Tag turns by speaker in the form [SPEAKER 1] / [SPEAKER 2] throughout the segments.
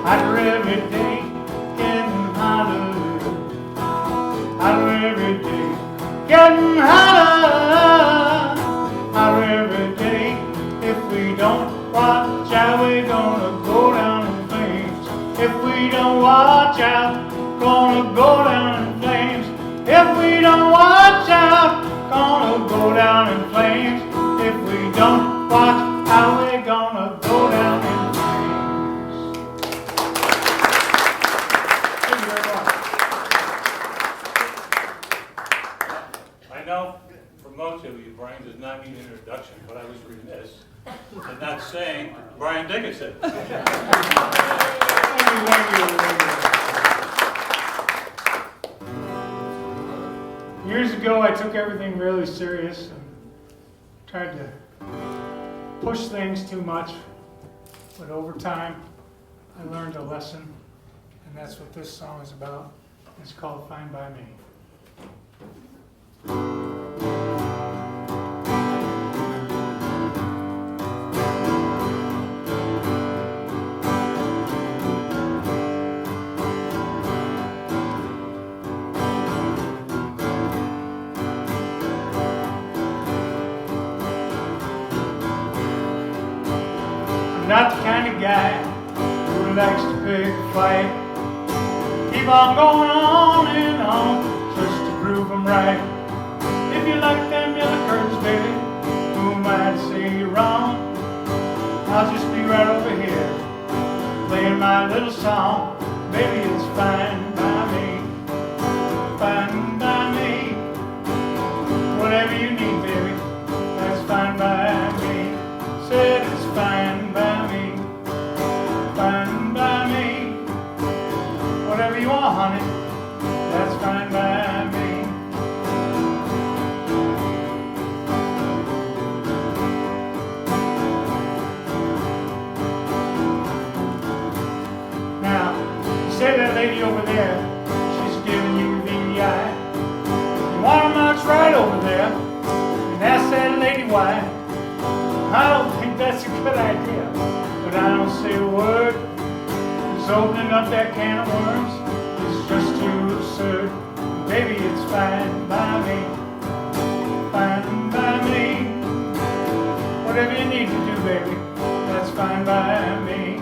[SPEAKER 1] Hotter every day, getting hotter. Hotter every day, getting hotter. Hotter every day. If we don't watch out, we're gonna go down in flames. If we don't watch out, gonna go down in flames. If we don't watch out, gonna go down in flames. If we don't watch out, we're gonna go down in flames. Thank you very much. I know for most of you, Bryan does not need an introduction, but I was remiss in not saying Bryan Dickinson. Thank you. Years ago, I took everything really serious and tried to push things too much, but over time, I learned a lesson, and that's what this song is about. It's called Fine by Me. Not the kind of guy who likes to pick a fight. Keep on going on and on just to prove I'm right. If you like them yellow curtains, baby, who am I to say you're wrong? I'll just be right over here playing my little song. Baby, it's fine by me, fine by me. Whatever you need, baby, that's fine by me. Said it's fine by me, fine by me. Whatever you want, honey, that's fine by me. Now, you say that lady over there, she's giving you the eye. You want to march right over there and ask that lady why. I don't think that's a good idea, but I don't say a word. Because opening up that can of worms is just too absurd. Baby, it's fine by me, fine by me. Whatever you need to do, baby, that's fine by me.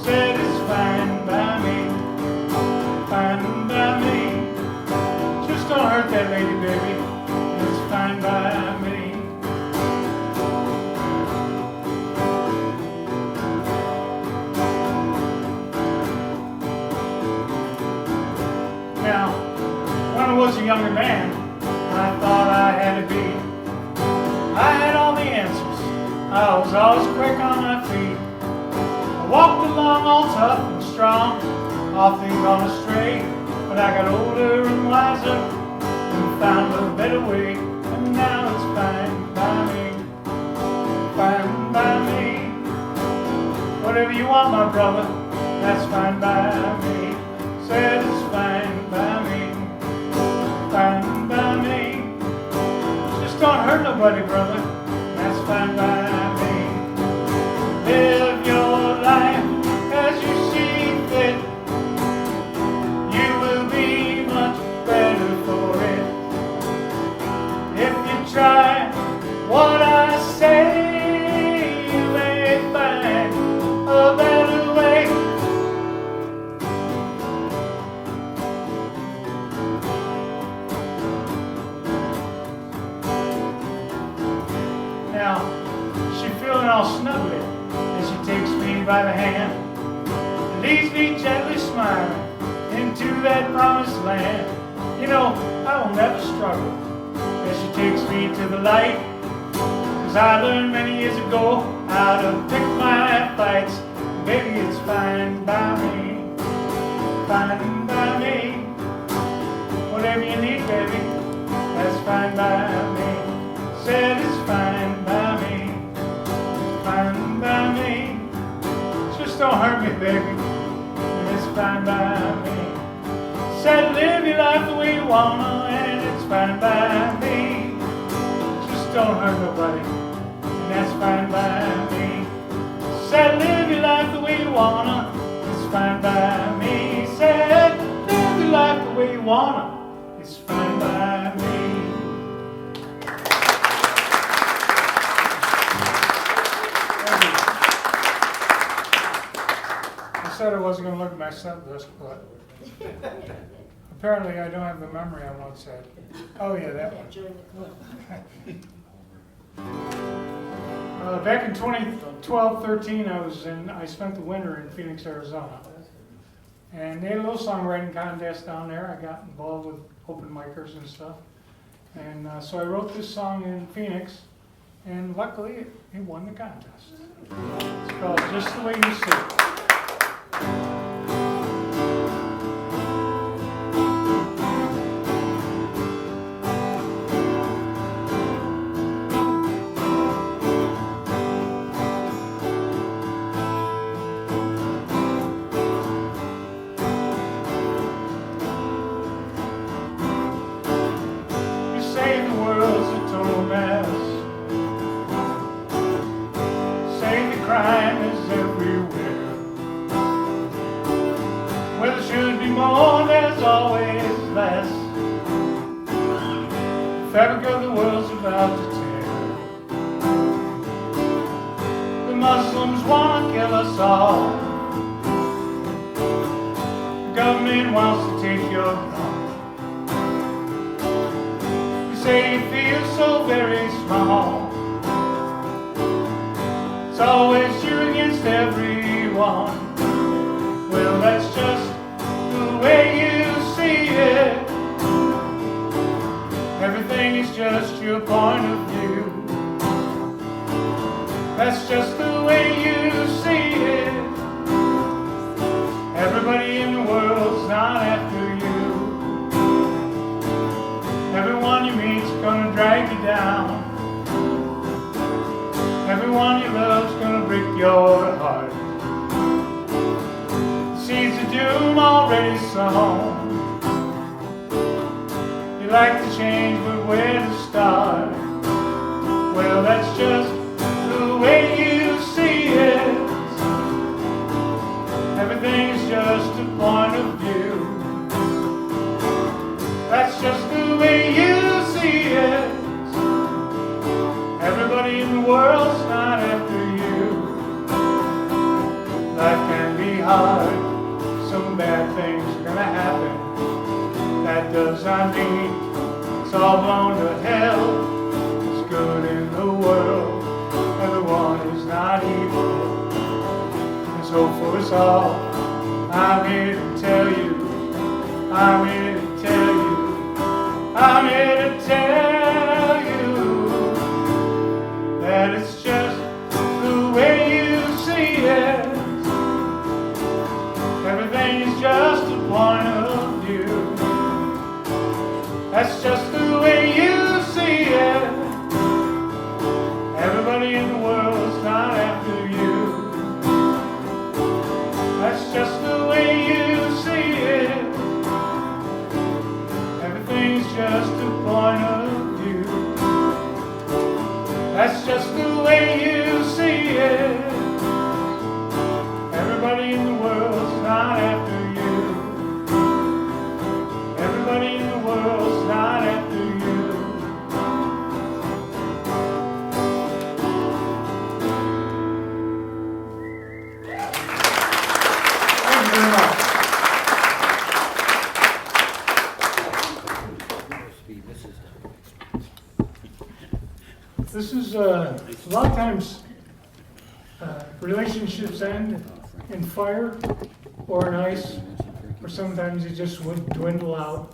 [SPEAKER 1] Said it's fine by me, fine by me. Just don't hurt that lady, baby, it's fine by me. Now, when I was a younger man, I thought I had it beat. I had all the answers. I was always quick on my feet. I walked along all tough and strong, often gone astray. But I got older and wiser and found a better way. And now it's fine by me, fine by me. Whatever you want, my brother, that's fine by me. Said it's fine by me, fine by me. Just don't hurt nobody, brother, that's fine by me. Live your life as you see fit. You will be much better for it. If you try what I say, you may find a better way. Now, she's feeling all snuggly as she takes me by the hand and leads me gently smiling into that promised land. You know, I will never struggle as she takes me to the light, 'cause I learned many years ago how to pick my fights. Baby, it's fine by me, fine by me. Whatever you need, baby, that's fine by me. Said it's fine by me, fine by me. Just don't hurt me, baby, it's fine by me. Said live your life the way you wanna, and it's fine by me. Just don't hurt nobody, and that's fine by me. Said live your life the way you wanna, it's fine by me. said I wasn't going to look at my set list, but apparently I don't have the memory I once had. Oh yeah, that one. Back in 2012-13, I spent the winter in Phoenix, Arizona. And they had a little songwriting contest down there. I got involved with open micers and stuff. And so I wrote this song in Phoenix, and luckily it won the contest. It's called Just the Way You See It. Crime is everywhere. Where there should be more, there's always less. The fabric of the world's about to tear. The Muslims want to kill us all. The government wants to take your gun. You say you feel so very small. It's always you against everyone. Well, that's just the way you see it. Everything is just your point of view. That's just the way you see it. Everybody in the world's not after you. Everyone you meet's gonna drag you down. Everyone you love's gonna break your heart. The seeds of doom already sown. You like to change, but where to start? Well, that's just the way you see it. Everything is just a point of view. That's just the way you see it. Everybody in the world's not after you. Life can be hard. Some bad things are gonna happen. That does not mean it's all blown to hell. There's good in the world. Everyone is not evil. There's hope for us all. I'm here to tell you. I'm here to tell you. I'm here to tell you that it's just the way you see it. Everything is just a point of view. That's just the way you see it. Everybody in the world's not after you. That's just the way you see it. Everything's just a point of view. That's just the way you see it. Everybody in the world's not after you. Everybody in the world's not after you. Thank you very much. This is a lot of times relationships end in fire or in ice, or sometimes you just would dwindle out,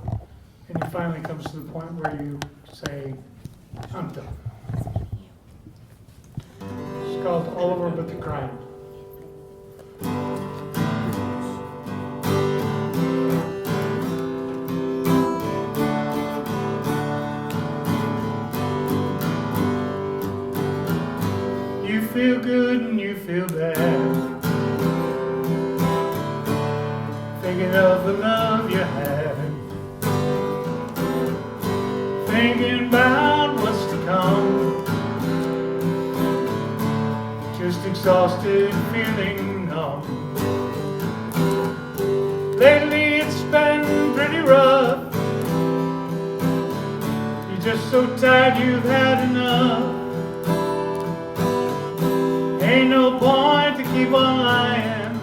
[SPEAKER 1] and it finally comes to the point where you say, I'm done. It's called All Over But the Crime. You feel good and you feel bad, thinking of the love you had, thinking about what's to come, just exhausted, feeling numb. Lately it's been pretty rough. You're just so tired you've had enough. Ain't no point to keep on lying.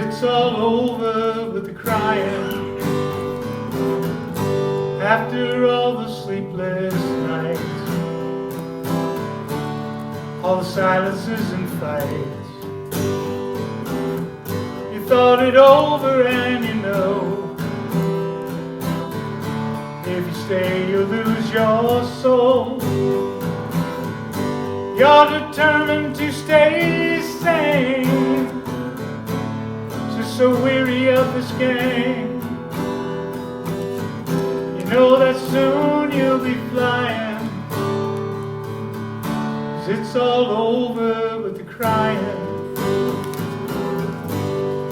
[SPEAKER 1] it's all over with the crying. After all the sleepless nights, all the silences and fights, you thought it over and you know, if you stay you'll lose your soul. You're determined to stay sane, just so weary of this game. You know that soon you'll be flying, 'cause it's all over with the crying.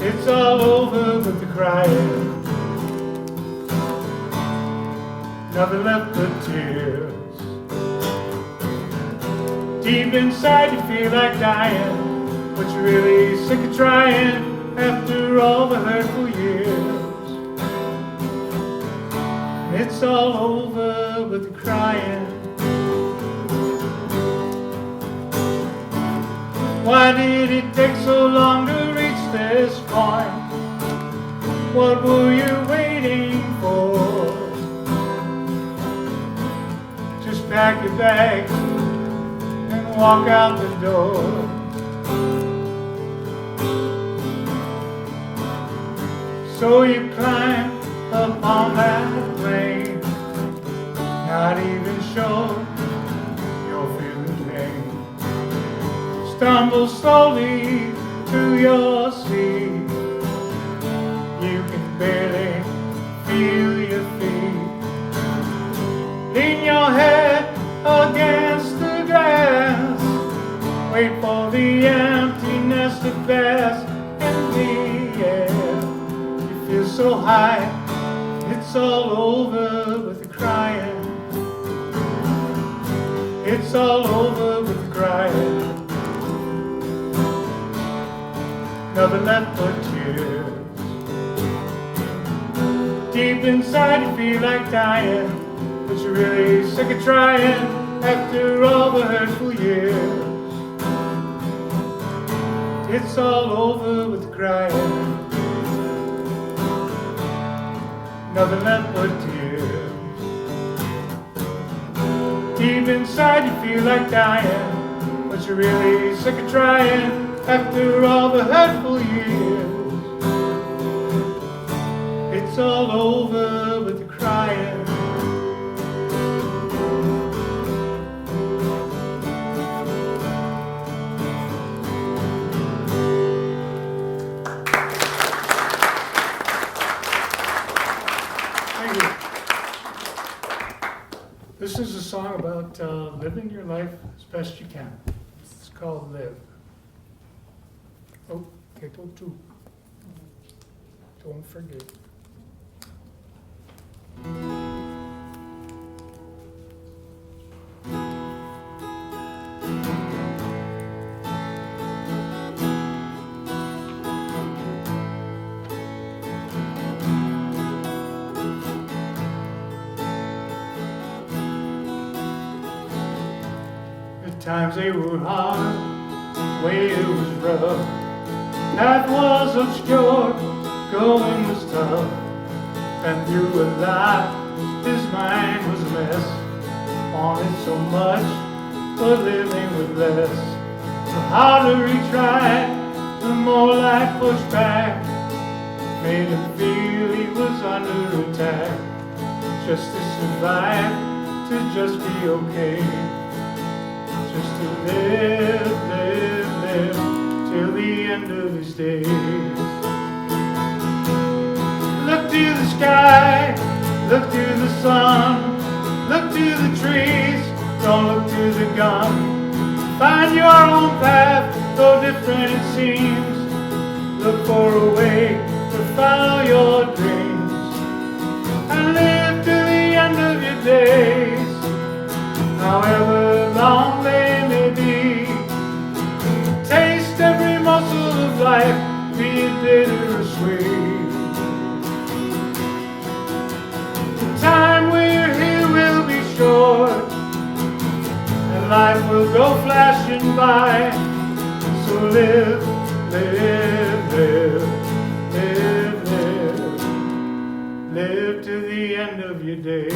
[SPEAKER 1] It's all over with the crying. Nothing left but tears. Deep inside you feel like dying, but you're really sick of trying after all the hurtful years. It's all over with the crying. Why did it take so long to reach this point? What were you waiting for? Just pack your bags and walk out the door. So you climb up on that plane, not even sure you're feeling pain. Stumble slowly to your seat, you can barely feel your feet. Lean your head against the glass, wait for the emptiness to pass in the air. You feel so high, it's all over with the crying. It's all over with the crying. Nothing left but tears. Deep inside you feel like dying, but you're really sick of trying after all the hurtful years. It's all over with the crying. Nothing left but tears. Deep inside you feel like dying, but you're really sick of trying after all the hurtful years. It's all over with the crying. This is a song about living your life as best you can. It's called Live. Oh, Capo 2. Don't forget. Times they were hard, way it was rough. Path was obscure, going was tough. And through a life, his mind was a mess. Wanted so much, but living with less. The harder he tried, the more life pushed back. Made him feel he was under attack. Just to survive, to just be okay. Just to live, live, live till the end of his days. Look to the sky, look to the sun, look to the trees, don't look to the gun. Find your own path, though different it seems. Look for a way to follow your dreams and live to the end of your days, however long they may be. Taste every morsel of life, be it bitter or sweet. The time we're here will be short, and life will go flashing by. So live, live, live your days.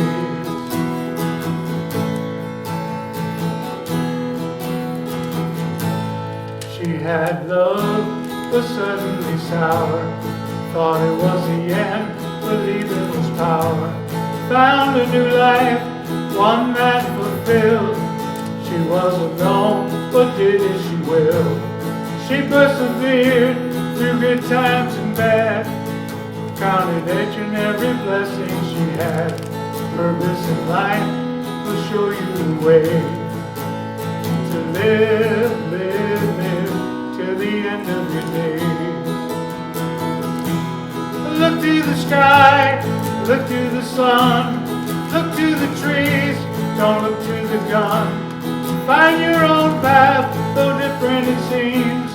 [SPEAKER 1] She had love, but suddenly sour. Thought it was the end, believed it was power. Found a new life, one that fulfilled. She was alone, but did as she willed. She persevered through good times and bad. Counted each and every blessing she had. Purpose in life will show you the way to live, live, live till the end of your days. Look to the sky, look to the sun, look to the trees, don't look to the gun. Find your own path, though different it seems.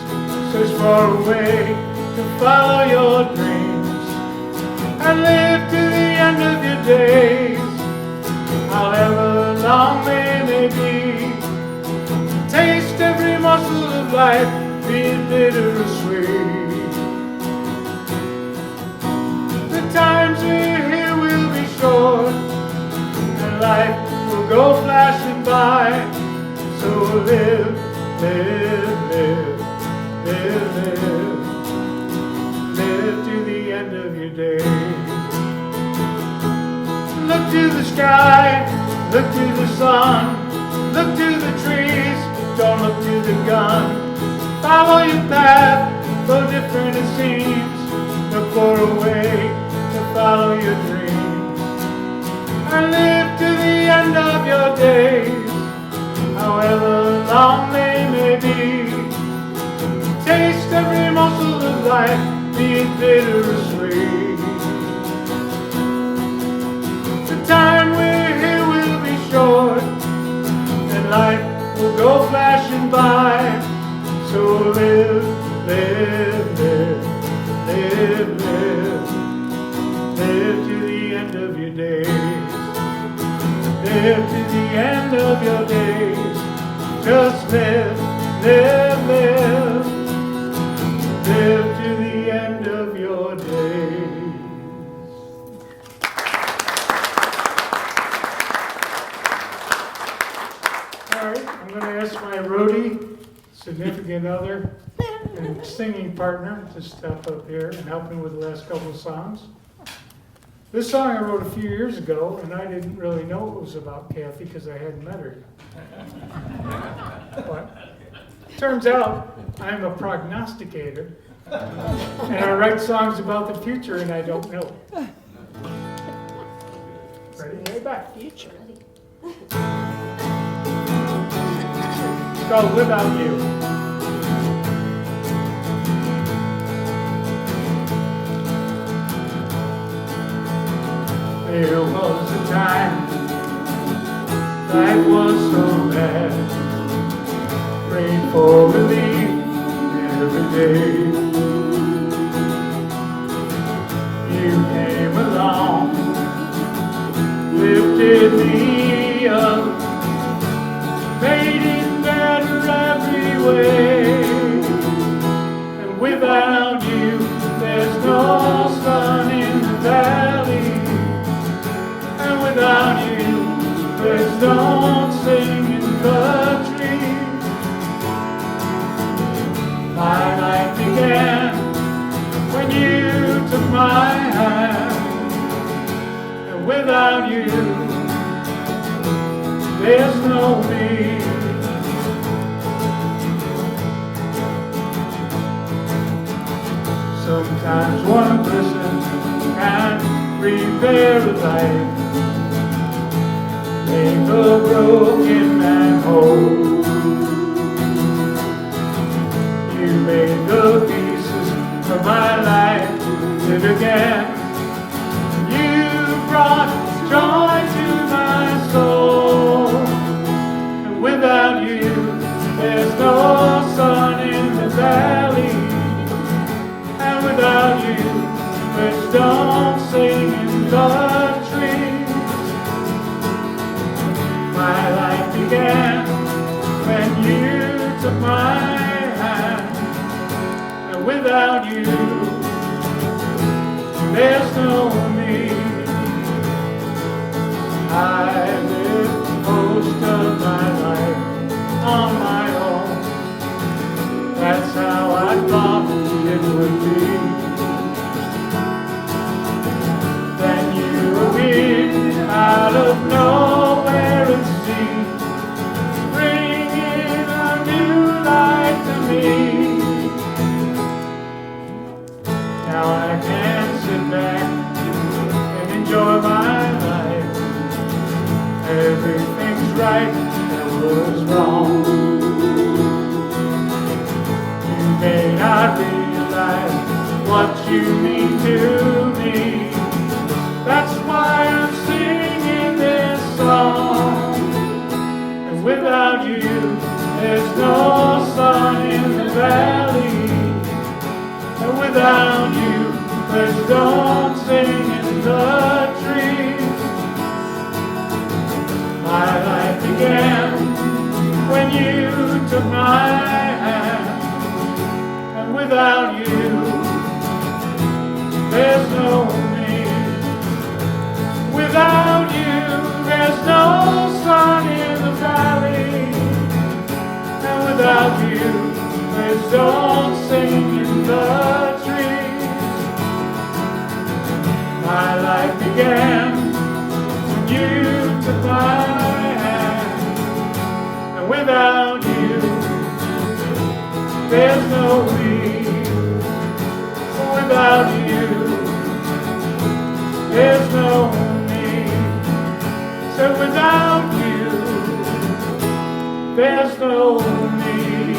[SPEAKER 1] Search for a way to follow your dreams and live to the end of your days, however long they may be. Taste every morsel of life, be it bitter or sweet. The times we're here will be short, and life will go flashing by. So live, live, live, live, live, live to the end of your days. Look to the sky, look to the sun, look to the trees, don't look to the gun. Follow your path, though different it seems. Look for a way to follow your dreams and live to the end of your days, however long they may be. Taste every morsel of life, be it bitter or sweet. The time we're here will be short, and life will go flashing by. So live, live, live, live, live, live to the end of your days. Live to the end of your days. Just live, live, live, live to the end of your days. All right, I'm going to ask my roadie, significant other, and singing partner to step up here and help me with the last couple of songs. This song I wrote a few years ago, and I didn't really know it was about Kathy because I hadn't met her yet. But turns out I'm a prognosticator, and I write songs about the future, and I don't know it. Ready? Way back.
[SPEAKER 2] Future.
[SPEAKER 1] It's called Without You. There was a time life was so bad. Prayed for relief every day. You came along, lifted me up, made it better every way. And without you, there's no sun in the valley. Without you, birds don't sing in the trees. My life began when you took my hand, and without you, there's no me. Sometimes one person can prepare a life, make the broken man whole. You made the pieces of my life live again. You brought joy to my soul. And without you, there's no sun in the valley. And without you, birds don't sing in the trees. My life began when you took my hand, and without you, there's no me. I lived most of my life on my own. That's how I thought it would be. Then you appeared out of nowhere and seemed bringing a new life to me. Now I can sit back and enjoy my life. Everything's right that was wrong. You may not realize what you mean to me. That's why I'm singing this song. And without you, there's no sun in the valley. And without you, there's no sing in the trees. My life began when you took my hand. And without you, there's no me. Without you, there's no sun in the valley. And without you, there's no sing in the trees. My life began when you took my hand. And without you, there's no me. Without you, there's no me. So without you, there's no me.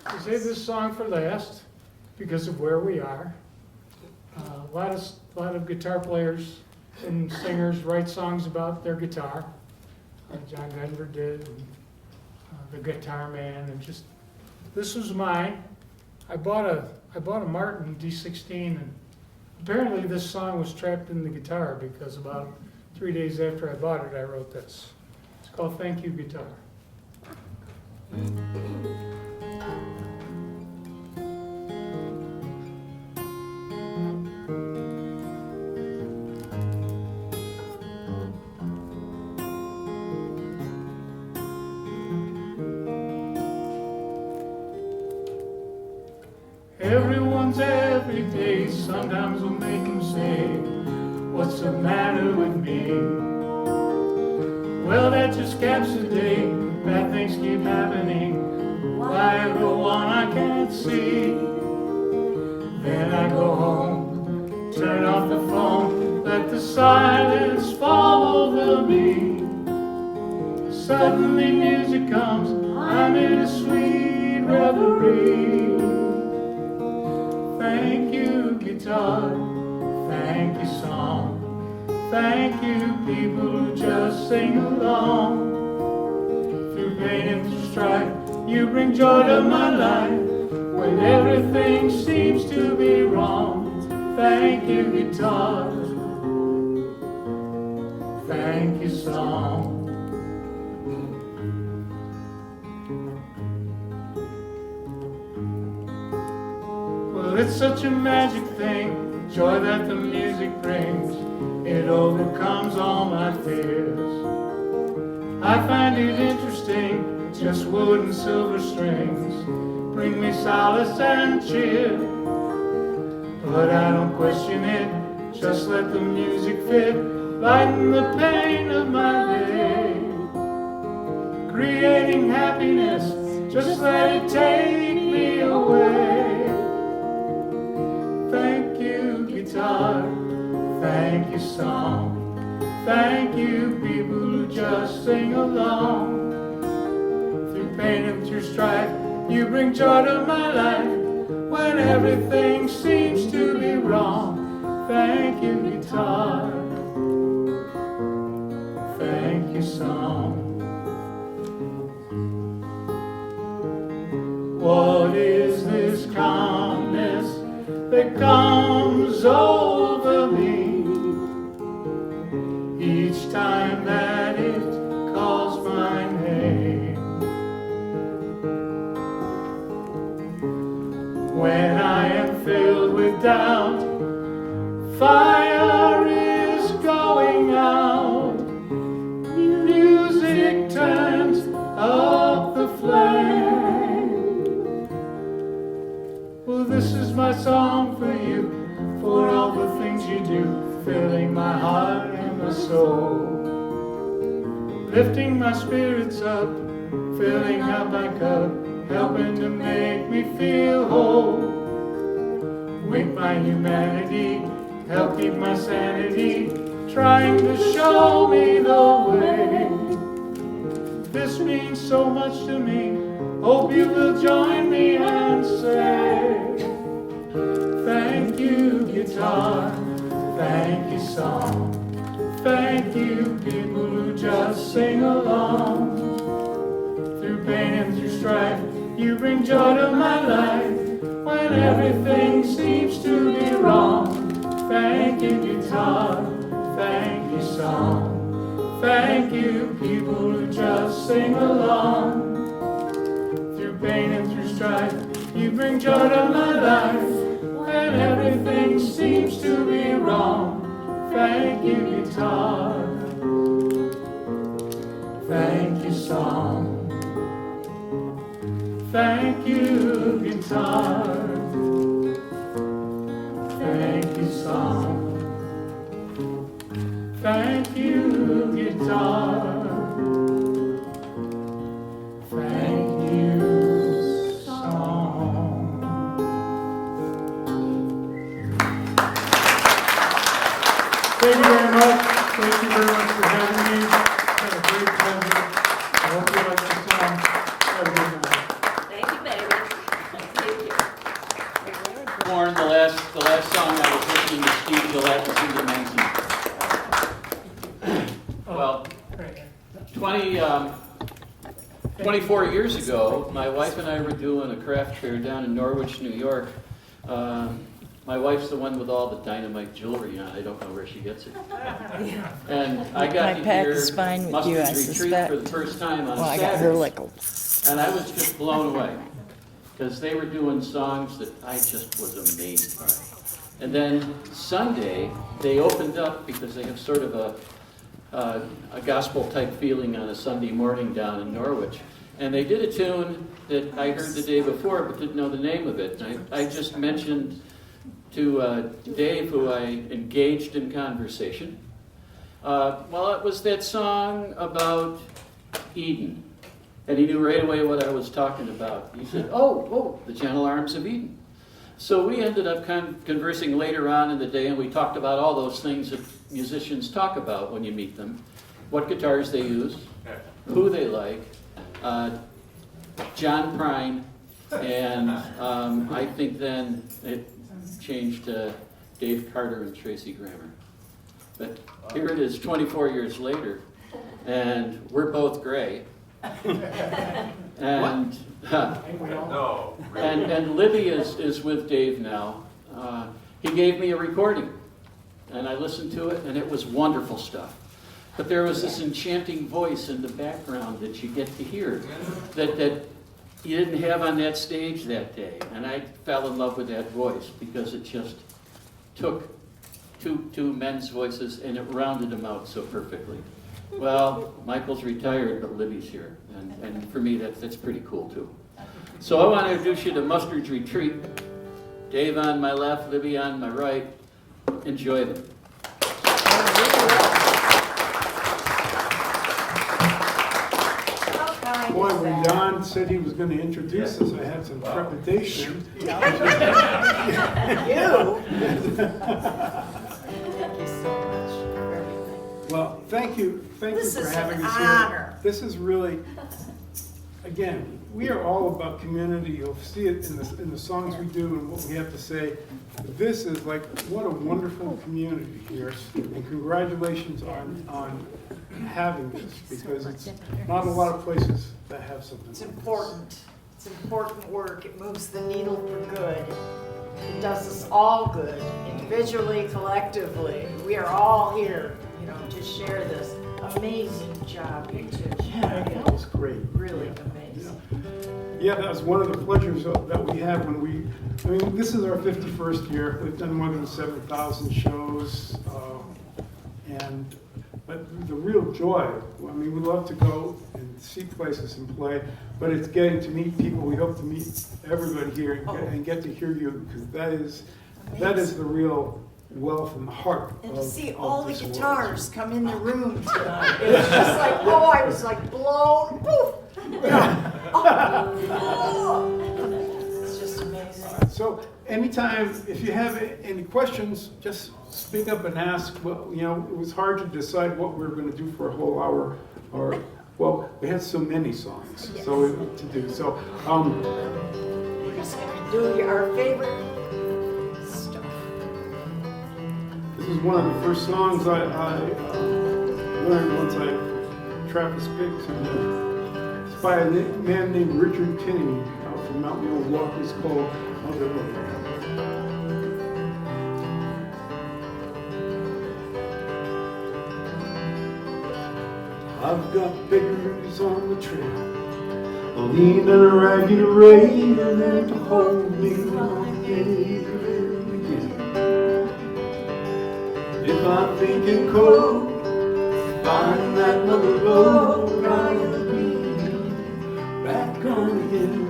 [SPEAKER 1] I saved this song for last because of where we are. A lot of guitar players and singers write songs about their guitar. John Denver did, and, the Guitar Man, and just this was mine. I bought a Martin D16, and apparently this song was trapped in the guitar because about 3 days after I bought it, I wrote this. It's called "Thank You, Guitar." Everyone's every day, sometimes will make them say, what's the matter with me? Well, that just caps the day, bad things keep happening. Why go on, I can't see. Then I go home, turn off the phone, let the silence fall over me. Suddenly music comes, I'm in a sweet reverie. Thank you, guitar, thank you, song. Thank you, people who just sing along. Through pain and through strife, you bring joy to my life. When everything seems to be wrong, thank you, guitar, thank you, song. Well, it's such a magic thing, joy that the music brings. It overcomes all my fears. I find it interesting, just wood and silver strings bring me solace and cheer. But I don't question it, just let the music fit, lighten the pain of my day. Creating happiness, just let it take me away. Thank you, guitar, thank you, song. Thank you, people who just sing along. Through pain and through strife, you bring joy to my life. When everything seems to be wrong, thank you, guitar, thank you, song. What is this calmness that comes over me each time that it calls my name? it down. Fire is going out. Music turns up the flame. Well, this is my song for you, for all the things you do, filling my heart and my soul, lifting my spirits up, filling up my cup, helping to make me feel whole. Wake my humanity, help keep my sanity, trying to show me the way. This means so much to me, hope you will join me and say, thank you guitar, thank you song, thank you people who just sing along. Through pain and through strife, you bring joy to my life, when everything seems to be wrong. Thank you guitar, thank you song, thank you people who just sing along. Through pain and through strife, you bring joy to my life, when everything seems to be wrong. Thank you guitar, thank you song, thank you guitar, thank you song, thank you guitar, thank you song. Thank you very much. Thank you very much for having me. It's been a great pleasure. I hope you like the song. Have a good night.
[SPEAKER 2] Thank you, baby. Thank you.
[SPEAKER 3] Born, the last song I was listening to Steve Gillette was in the 19. Well, 24 years ago, my wife and I were doing a craft fair down in Norwich, New York. My wife's the one with all the dynamite jewelry on. I don't know where she gets it. And I got
[SPEAKER 4] My
[SPEAKER 3] to
[SPEAKER 4] pack
[SPEAKER 3] hear
[SPEAKER 4] is fine with you, I
[SPEAKER 3] Mustard's Retreat
[SPEAKER 4] suspect.
[SPEAKER 3] for the first time on
[SPEAKER 4] Well, I got her
[SPEAKER 3] Saturday.
[SPEAKER 4] lickle.
[SPEAKER 3] And I was just blown away, because they were doing songs that I just was amazed by. And then Sunday, they opened up, because they have sort of a gospel-type feeling on a Sunday morning down in Norwich. And they did a tune that I heard the day before, but didn't know the name of it. And I just mentioned to Dave, who I engaged in conversation. Well, it was that song about Eden. And he knew right away what I was talking about. He said, oh, the gentle arms of Eden. So we ended up conversing later on in the day, and we talked about all those things that musicians talk about when you meet them. What guitars they use, who they like, John Bryan, and I think then it changed to Dave Carter and Tracy Grammer. But here it is 24 years later, and we're both gray. And and Libby is with Dave now. He gave me a recording, and I listened to it, and it was wonderful stuff. But there was this enchanting voice in the background that you get to hear that you didn't have on that stage that day. And I fell in love with that voice because it just took two men's voices and it rounded them out so perfectly. Well, Michael's retired, but Libby's here. And for me, that's pretty cool, too. So I want to introduce you to Mustard's Retreat. Dave on my left, Libby on my right. Enjoy them.
[SPEAKER 5] Boy, when Don said he was going to introduce us, I had some trepidation.
[SPEAKER 2] You.
[SPEAKER 4] Thank you so much for everything.
[SPEAKER 5] Well, thank you for having us here. This is really, again, we are all about community. You'll see it in the songs we do and what we have to say. This is like, what a wonderful community here. And congratulations on having this, because it's not a lot of places that have something
[SPEAKER 6] It's
[SPEAKER 5] like this.
[SPEAKER 6] important. It's important work. It moves the needle for good. It does us all good, individually, collectively. We are all here, to share this amazing job you two.
[SPEAKER 5] Yeah, that was great.
[SPEAKER 6] Really amazing.
[SPEAKER 5] Yeah, that's one of the pleasures that we have when we, I mean, this is our 51st year. We've done more than 7,000 shows. But the real joy, I mean, we love to go and see places and play, but it's getting to meet people. We hope to meet everybody here and get to hear you, because that is the real wealth and the heart
[SPEAKER 6] And
[SPEAKER 5] of,
[SPEAKER 6] to see
[SPEAKER 5] of
[SPEAKER 6] all the
[SPEAKER 5] this world.
[SPEAKER 6] guitars come in the room tonight, it was just like, oh, I was like blown, poof. You know, oh. It's just amazing.
[SPEAKER 5] So anytime, if you have any questions, just speak up and ask. Well, you know, it was hard to decide what we were going to do for a whole hour, or, well, we had so many songs to do. So,
[SPEAKER 6] We're just gonna do our favorite stuff.
[SPEAKER 5] this is one of the first songs I learned once I Travis picked. It's by a man named Richard Kinney out from Mount Milwaukee. It's called Mother Love. I've got beggars on the trail, leaning a ragged railing to hold me when I get again. If I'm thinking cold, find that mother lode, I'll be back on again.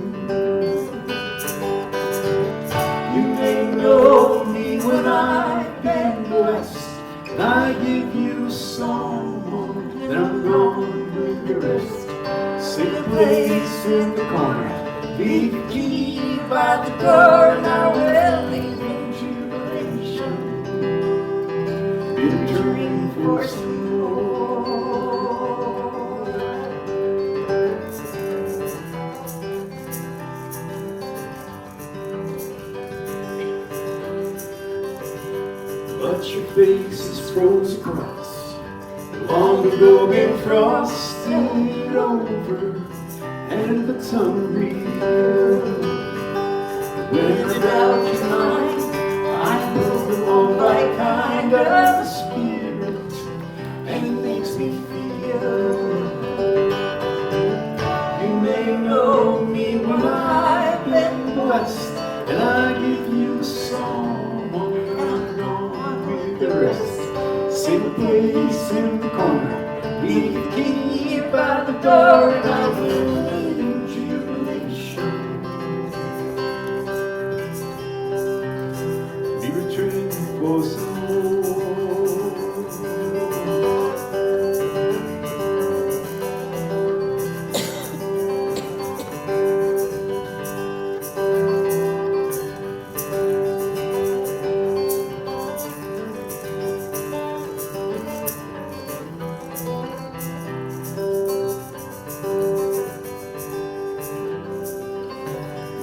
[SPEAKER 5] You may know me when I've been blessed, and I give you someone, then I'm gone with the rest. Sit a place in the corner, leave the key by the door, and I will leave in jubilation, entering for some more. But your face is frozen across, long ago been frosted over, and the tongue real. When I doubt your mind, I know the all right kind of the spirit, and it makes me feel. You may know me when I've been blessed, and I give you a song, and I'm gone with the rest. Same place in the corner, leave the key by the door, and I will leave in jubilation, be returning for some more.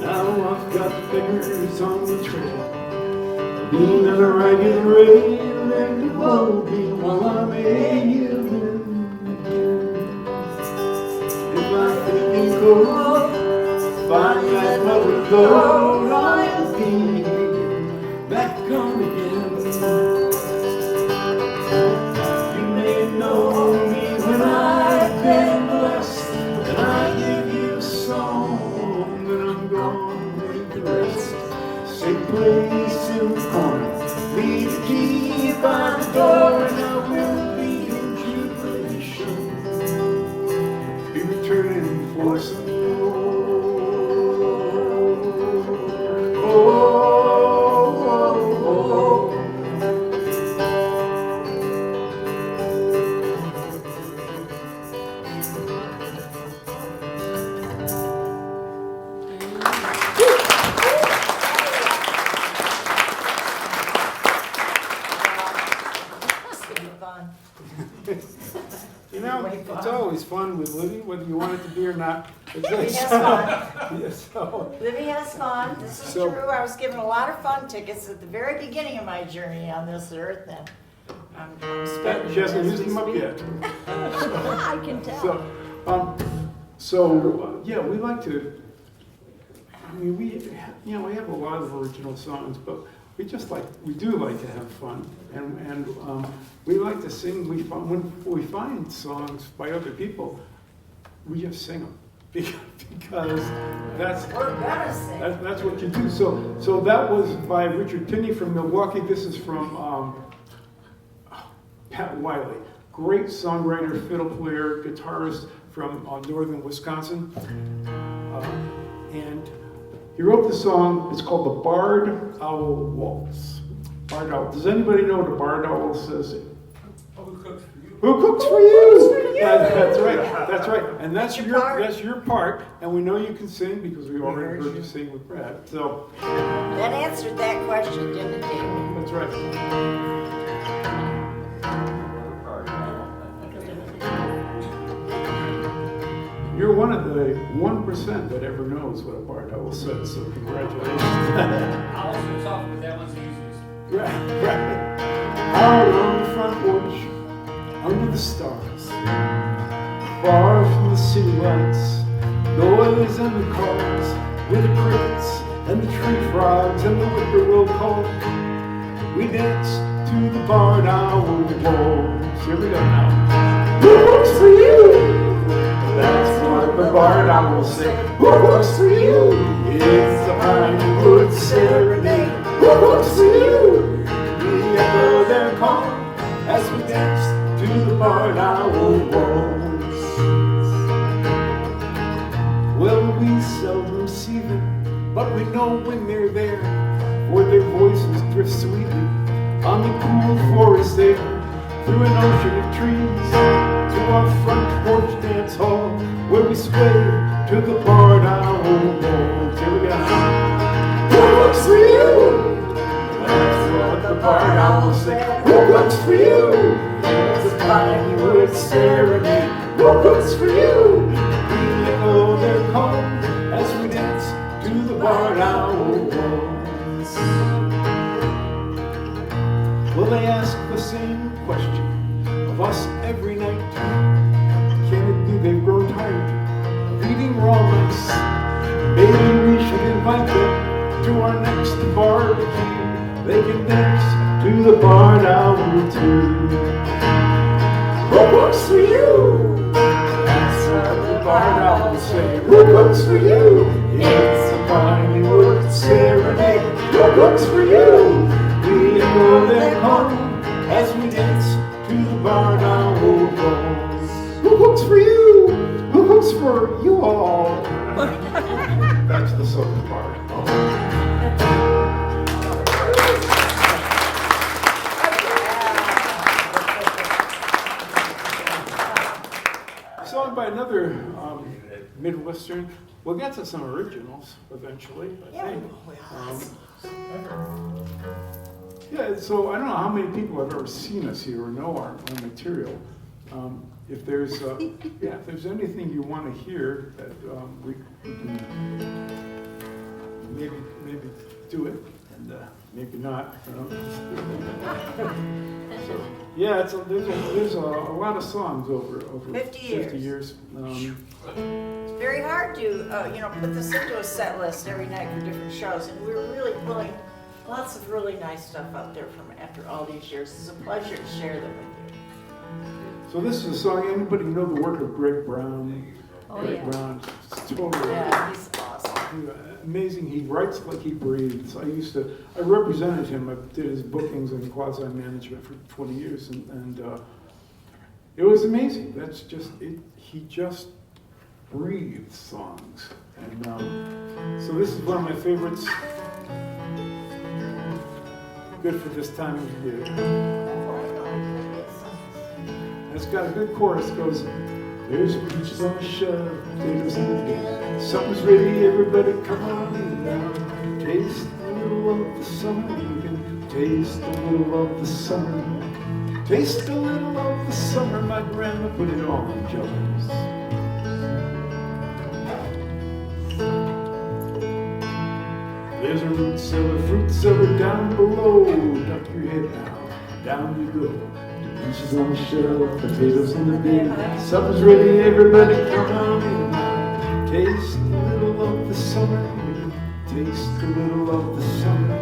[SPEAKER 5] Now I've got fingers on the trail, leaning a ragged railing to hold me while I'm ailing again. If I'm thinking cold, find that mother lode, I'll be back on again. You may know me when I've been blessed, and I give you a song, and I'm gone with the rest. Same place in the corner, leave the key by the door, and I will be in jubilation, be returning for some more. Oh, oh, oh.
[SPEAKER 6] It's gonna be fun.
[SPEAKER 5] You know, it's always fun with Libby, whether you want it to be or not.
[SPEAKER 6] Libby has fun.
[SPEAKER 5] Yeah, so,
[SPEAKER 6] Libby has fun, this is
[SPEAKER 5] So-
[SPEAKER 6] true, I was given a lot of fun tickets at the very beginning of my journey on this earth, and I'm spending
[SPEAKER 5] she hasn't
[SPEAKER 6] them
[SPEAKER 5] used them up
[SPEAKER 6] as we
[SPEAKER 5] yet.
[SPEAKER 6] speak.
[SPEAKER 2] I can tell.
[SPEAKER 5] Yeah, we like to, I mean, we have a lot of original songs, but we do like to have fun, and we like to sing. When we find songs by other people, we just sing them. because that's
[SPEAKER 6] We're gonna sing.
[SPEAKER 5] that's what you do. So that was by Richard Tinney from Milwaukee. This is from Pat Wiley, great songwriter, fiddle player, guitarist from northern Wisconsin, and he wrote the song. It's called the Barred Owl Waltz. Barred Owl. Does anybody know what a barred owl says? Who cooks for you? That's right. That's right. And that's your part. And we know you can sing because we already heard you sing with Brad. So
[SPEAKER 6] That answered that question, didn't it, David?
[SPEAKER 5] that's right. You're one of the 1% that ever knows what a barred owl says. So congratulations.
[SPEAKER 7] I'll switch off, but that one's the easiest.
[SPEAKER 5] Right. Out on the front porch, under the stars, far from the city lights, noise and the cars, with the crickets and the tree frogs and the whippoorwill call. We dance to the barred owl waltz. Here we go now. Who cooks for you? That's what the barred owl will say. Who cooks for you? It's a pine wood serenade. Who cooks for you? We echo their call as we dance to the barred owl waltz. Well, we seldom see them, but we know when they're there, for their voices drift sweetly on the cool forest air, through an ocean of trees, to our front porch dance hall, where we sway to the barred owl waltz. Here we go. Who cooks for you? That's what the barred owl will say. Who cooks for you? It's a fine wood serenade. Who cooks for you? We echo their call as we dance to the barred owl waltz. Well, they ask the same question of us every night. Can it be they've grown tired of eating raw mice? Maybe we should invite them to our next barbecue. They can dance to the barred owl too. Who cooks for you? That's what the barred owl will say. Who cooks for you? It's a fine wood serenade. Who cooks for you? We echo their call as we dance to the barred owl waltz. Who cooks for you? Who cooks for you all? Back to the southern part. Song by another Midwestern. We'll get to some originals eventually, I think. Yeah, so I don't know how many people have ever seen us here or know our material. If there's if there's anything you want to hear, that we can maybe do it, and maybe not. So yeah, there's a lot of songs over 50 years.
[SPEAKER 6] It's very hard to put this into a set list every night for different shows, and we're really pulling lots of really nice stuff out there from after all these years. It's a pleasure to share them with you.
[SPEAKER 5] So this is a song. Anybody know the work of Greg Brown?
[SPEAKER 2] Oh,
[SPEAKER 5] Greg
[SPEAKER 2] yeah.
[SPEAKER 5] Brown, totally.
[SPEAKER 6] Yeah, he's awesome.
[SPEAKER 5] Amazing. He writes like he breathes. I represented him. I did his bookings and quasi management for 20 years, and it was amazing. That's just it. He just breathes songs, and so this is one of my favorites. Good for this time of year. It's got a good chorus. It goes, there's peaches on the shelf, potatoes in the bin. Supper's ready, everybody come on in now. Taste a little of the summer, you can taste a little of the summer. Taste a little of the summer, my grandma put it all in jars. There's a fruit cellar down below. Duck your head now, down you go. Peaches on the shelf, potatoes in the bin. Supper's ready, everybody come on in now. Taste a little of the summer, taste a little of the summer.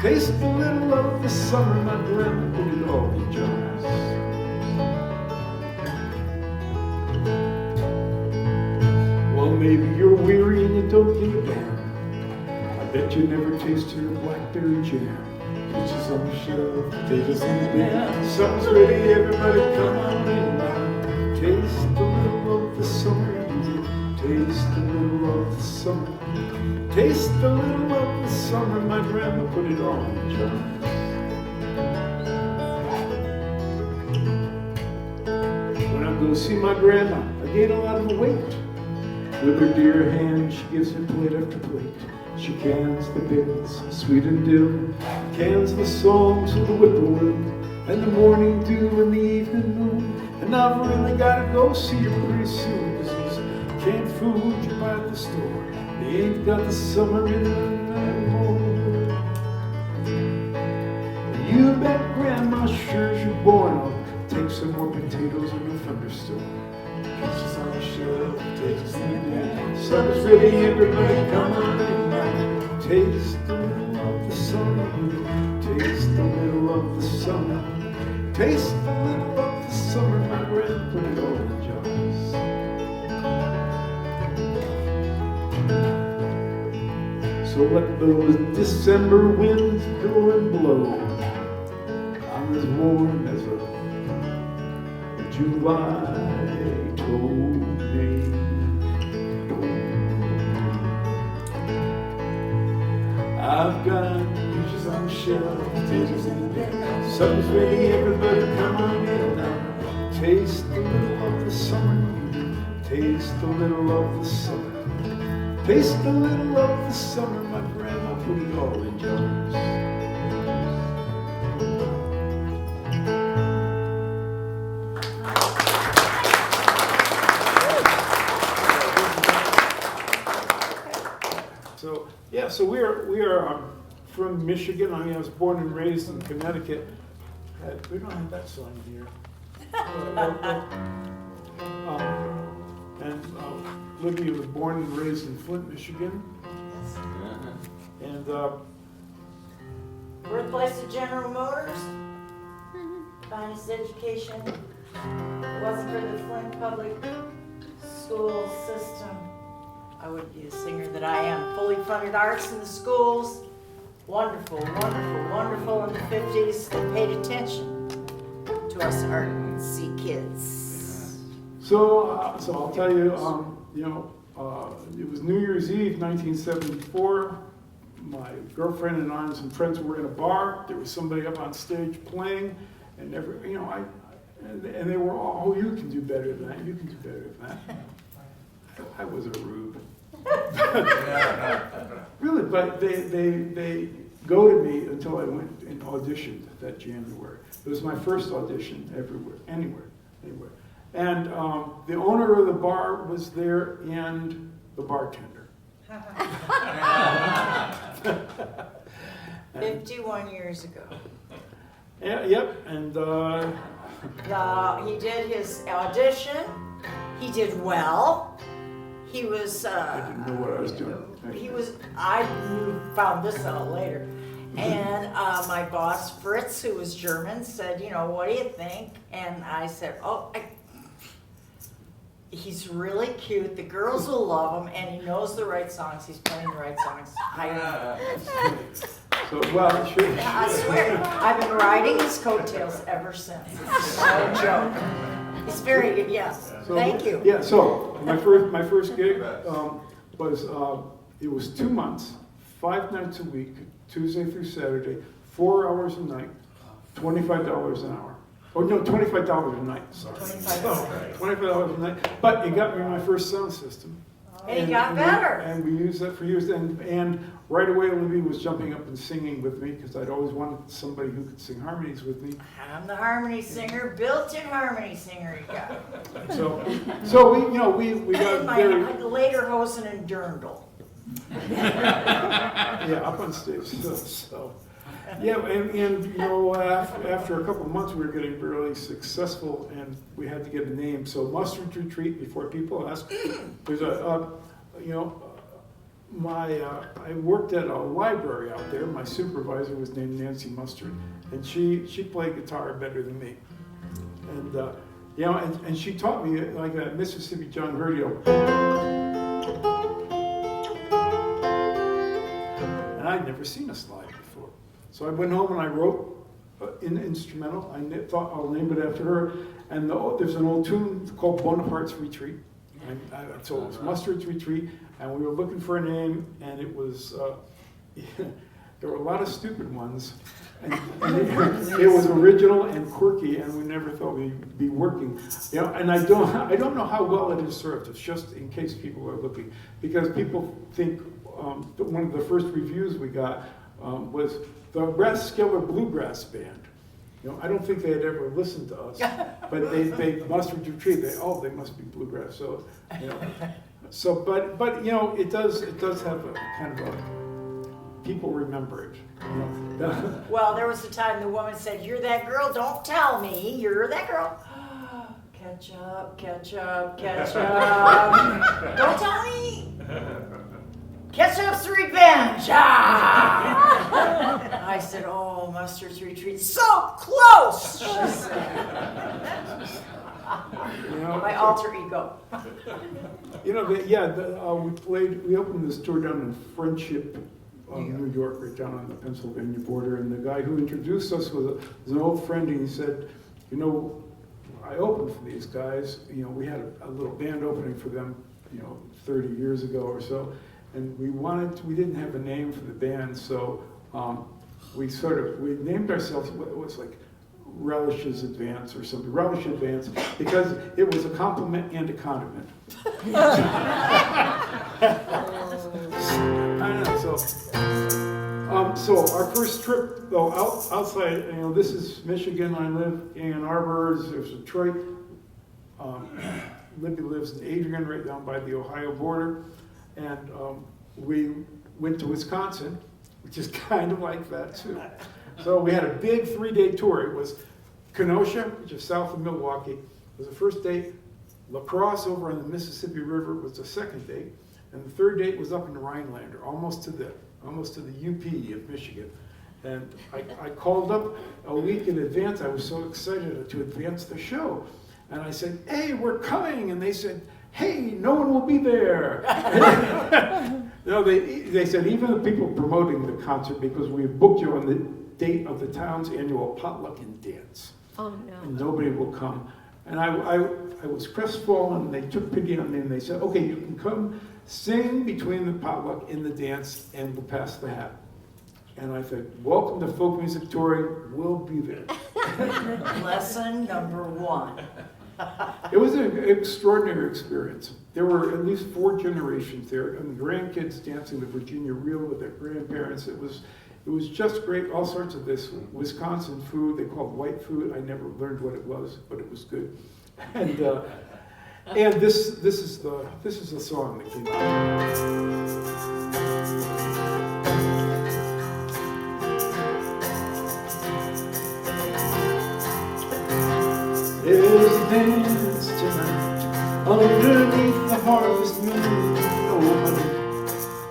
[SPEAKER 5] Taste a little of the summer, my grandma put it all in jars. Well, maybe you're weary and you don't give a damn. I bet you never tasted a blackberry jam. Peaches on the shelf, potatoes in the bin. Supper's ready, everybody come on in now. Taste a little of the summer. Taste a little of the summer. Taste a little of the summer. My grandma put it all in jars. When I go see my grandma, I gain a lot of weight. With her dear hand, she gives her plate after plate. She cans the pickles, sweet and dill, cans the songs of the whippoorwill, and the morning dew and the evening moon. And I've really gotta go see her pretty soon, 'cause these canned food you buy at the store, they ain't got the summer in them anymore. You bet grandma sure as you're born, I'll take some more potatoes in the thunderstorm. Peaches on the shelf, potatoes in the bin. Supper's ready, everybody come on in now. Taste a little of the summer. Taste a little of the summer. Taste a little of the summer. My grandma put it all in jars. So let those December winds go and blow. I'm as warm as a July told me. I've got peaches on the shelf, potatoes in the bin. Supper's ready, everybody come on in now. Taste a little of the summer. Taste a little of the summer. Taste a little of the summer. My grandma put it all in jars. So we are from Michigan. I mean, I was born and raised in Connecticut. We don't have that song here. Libby was born and raised in Flint, Michigan. And
[SPEAKER 6] Birthplace of General Motors, finest education. If it wasn't for the Flint public school system, I would be the singer that I am. Fully funded arts in the schools. Wonderful, wonderful, wonderful in the 50s. They paid attention to us artsy kids.
[SPEAKER 5] so I'll tell you, it was New Year's Eve, 1974. My girlfriend and I and some friends were in a bar. There was somebody up on stage playing, and and they were all, "Oh, you can do better than that. You can do better than that." I was a rube. Really, but they goaded me until I went and auditioned that January. It was my first audition anywhere. And the owner of the bar was there and the bartender.
[SPEAKER 6] 51 years ago.
[SPEAKER 5] Yeah, yep, and
[SPEAKER 6] He did his audition. He did well. He was.
[SPEAKER 5] I didn't know what I was doing.
[SPEAKER 6] I found this out later. And my boss, Fritz, who was German, said, "What do you think?" And I said, he's really cute. The girls will love him, and he knows the right songs. He's playing the right songs. I swear, I've been riding his coattails ever since. It's no joke. It's very good. Yes. Thank you.
[SPEAKER 5] Yeah. So my first gig was 2 months, 5 nights a week, Tuesday through Saturday, 4 hours a night, $25 an hour. Oh no, $25 a night. Sorry. $25 a night. But it got me my first sound system.
[SPEAKER 6] And it got better.
[SPEAKER 5] And we used that for years. And right away, Libby was jumping up and singing with me because I'd always wanted somebody who could sing harmonies with me.
[SPEAKER 6] I'm the harmony singer, built-in harmony singer. Yeah.
[SPEAKER 5] So we got
[SPEAKER 6] my
[SPEAKER 5] very
[SPEAKER 6] lederhosen and dirndl.
[SPEAKER 5] Yeah, up on stage. So yeah, and after a couple of months, we were getting really successful, and we had to get a name. So Mustard Retreat. Before people ask, there's I worked at a library out there. My supervisor was named Nancy Mustard, and she played guitar better than me. And and she taught me like a Mississippi John Verdio. And I'd never seen a slide before. So I went home and I wrote an instrumental. I thought I'll name it after her. And there's an old tune called Bonaparte's Retreat. So it was Mustard's Retreat, and we were looking for a name, and it was, there were a lot of stupid ones. And it was original and quirky, and we never thought we'd be working. You know, and I don't know how well it is served. It's just in case people are looking, because people think that one of the first reviews we got was the Rathskeller Bluegrass Band. You know, I don't think they had ever listened to us, but they Mustard's Retreat. They must be bluegrass. So, you know, but you know, it does have a kind of a, people remember it. You know?
[SPEAKER 6] Well, there was a time the woman said, "You're that girl, don't tell me. You're that girl." Catch up, catch up, catch up. Don't tell me. Ketchup's revenge. I said, "Oh, Mustard's Retreat, so close." She said.
[SPEAKER 5] You know,
[SPEAKER 6] My alter ego.
[SPEAKER 5] You know, we opened this store down in Friendship, New York, right down on the Pennsylvania border, and the guy who introduced us was an old friend, and he said, "You know, I opened for these guys. You know, we had a little band opening for them, you know, 30 years ago or so, and we didn't have a name for the band, so we named ourselves, it was like Relish's Advance or something, Relish Advance, because it was a compliment and a condiment." I know, so our first trip, though, outside, you know, this is Michigan, I live in Ann Arbor, there's Detroit, Libby lives in Adrian, right down by the Ohio border, and we went to Wisconsin, which is kind of like that too. So we had a big 3-day tour. It was Kenosha, which is south of Milwaukee, was the first day. La Crosse over on the Mississippi River was the second day. And the third date was up in Rhinelander, almost to the UP of Michigan. And I called up a week in advance. I was so excited to advance the show. And I said, "Hey, we're coming." And they said, "Hey, no one will be there." No, they said, "Even the people promoting the concert, because we booked you on the date of the town's annual potluck and dance.
[SPEAKER 2] Oh, no.
[SPEAKER 5] And nobody will come." And I was crestfallen. They took pity on me and they said, "Okay, you can come sing between the potluck and the dance, and we'll pass the hat." And I said, "Welcome to folk music touring. We'll be there."
[SPEAKER 6] Lesson number 1.
[SPEAKER 5] It was an extraordinary experience. There were at least 4 generations there, and grandkids dancing the Virginia Reel with their grandparents. It was just great. All sorts of this Wisconsin food they called white food. I never learned what it was, but it was good. And this is the song that came out. There's a dance tonight underneath the harvest moon. Oh, honey,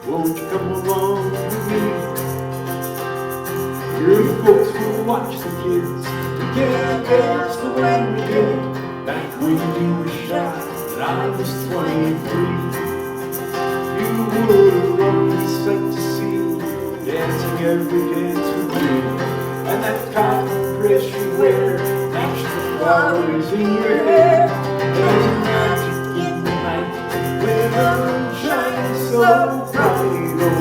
[SPEAKER 5] won't you come along with me? Your folks will watch the kids. We can't dance the way we did back when you were shy and I was 23. You were a lovely sight to see, dancing every dance with me. And that cotton dress you wear matched the flowers in your hair. There's a magic in the night when the moon shines so bright. Oh,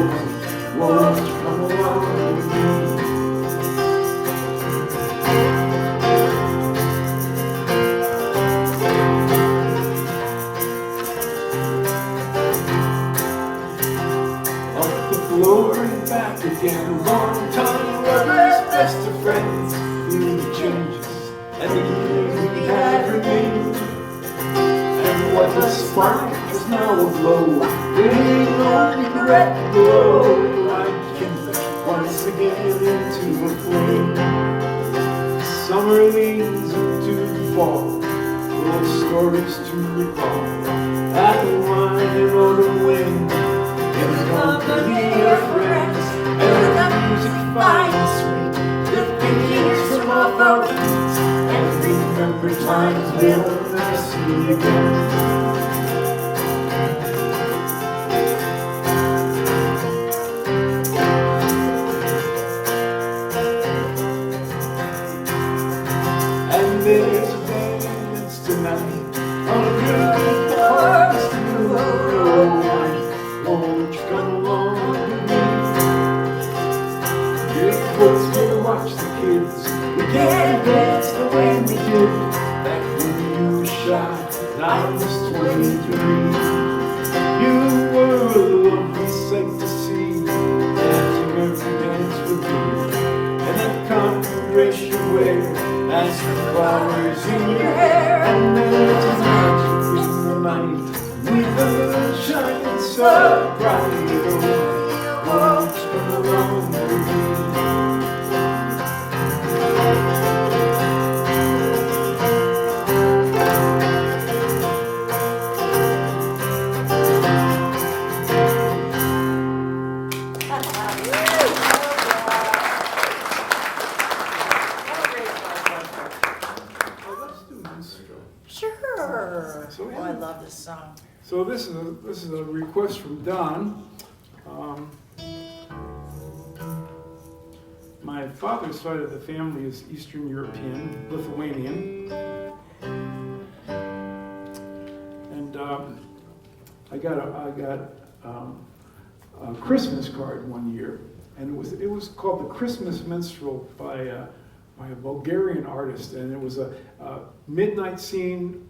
[SPEAKER 5] won't you come along with me? Up the floor and back again, long-time lovers, best of friends, through the changes and the years we have remained. And what was spark is now a glow, bringing on regret glow. Like kindling once again into a flame. Summer leaves into fall, old stories to recall. Apple wine and autumn wind, in the company of friends, and the music fine and sweet, lifting years from off our feet, and remember times we'll never see again. there's a dance tonight on a good horse road. Won't you come along with me? If folks will watch the kids, we can't dance the way we did back when you were shy and I was 23. You were a lovely sight to see, dancing every dance with me, and that common dress you wear, as the flowers in your hair, and there's a magic in the light, with the moon shining so bright. Oh, won't you come along with me?
[SPEAKER 6] Sure.
[SPEAKER 5] So,
[SPEAKER 6] Oh, I love this song.
[SPEAKER 5] So this is a request from Don. My father's side of the family is Eastern European, Lithuanian, and I got a Christmas card one year, and it was called The Christmas Minstrel by a Bulgarian artist, and it was a midnight scene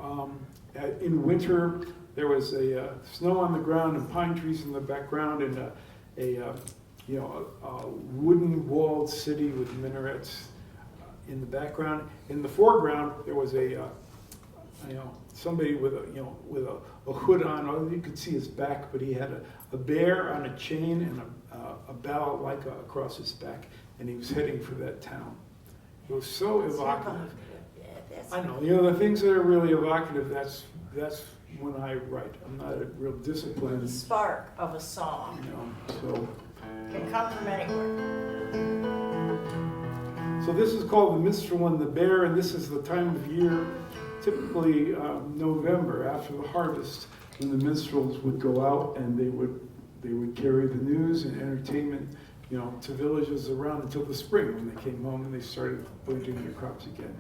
[SPEAKER 5] in winter. There was a snow on the ground and pine trees in the background, and a wooden walled city with minarets in the background. In the foreground, there was somebody with a hood on. All you could see his back, but he had a bear on a chain and a balalaika across his back, and he was heading for that town. It was so evocative. I know, the things that are really evocative, that's when I write. I'm not a real disciplined.
[SPEAKER 6] The spark of a song
[SPEAKER 5] So
[SPEAKER 6] can come from anywhere.
[SPEAKER 5] So this is called The Minstrel and the Bear, and this is the time of year, typically November, after the harvest, when the minstrels would go out and they would carry the news and entertainment, to villages around until the spring, when they came home and they started planting their crops again.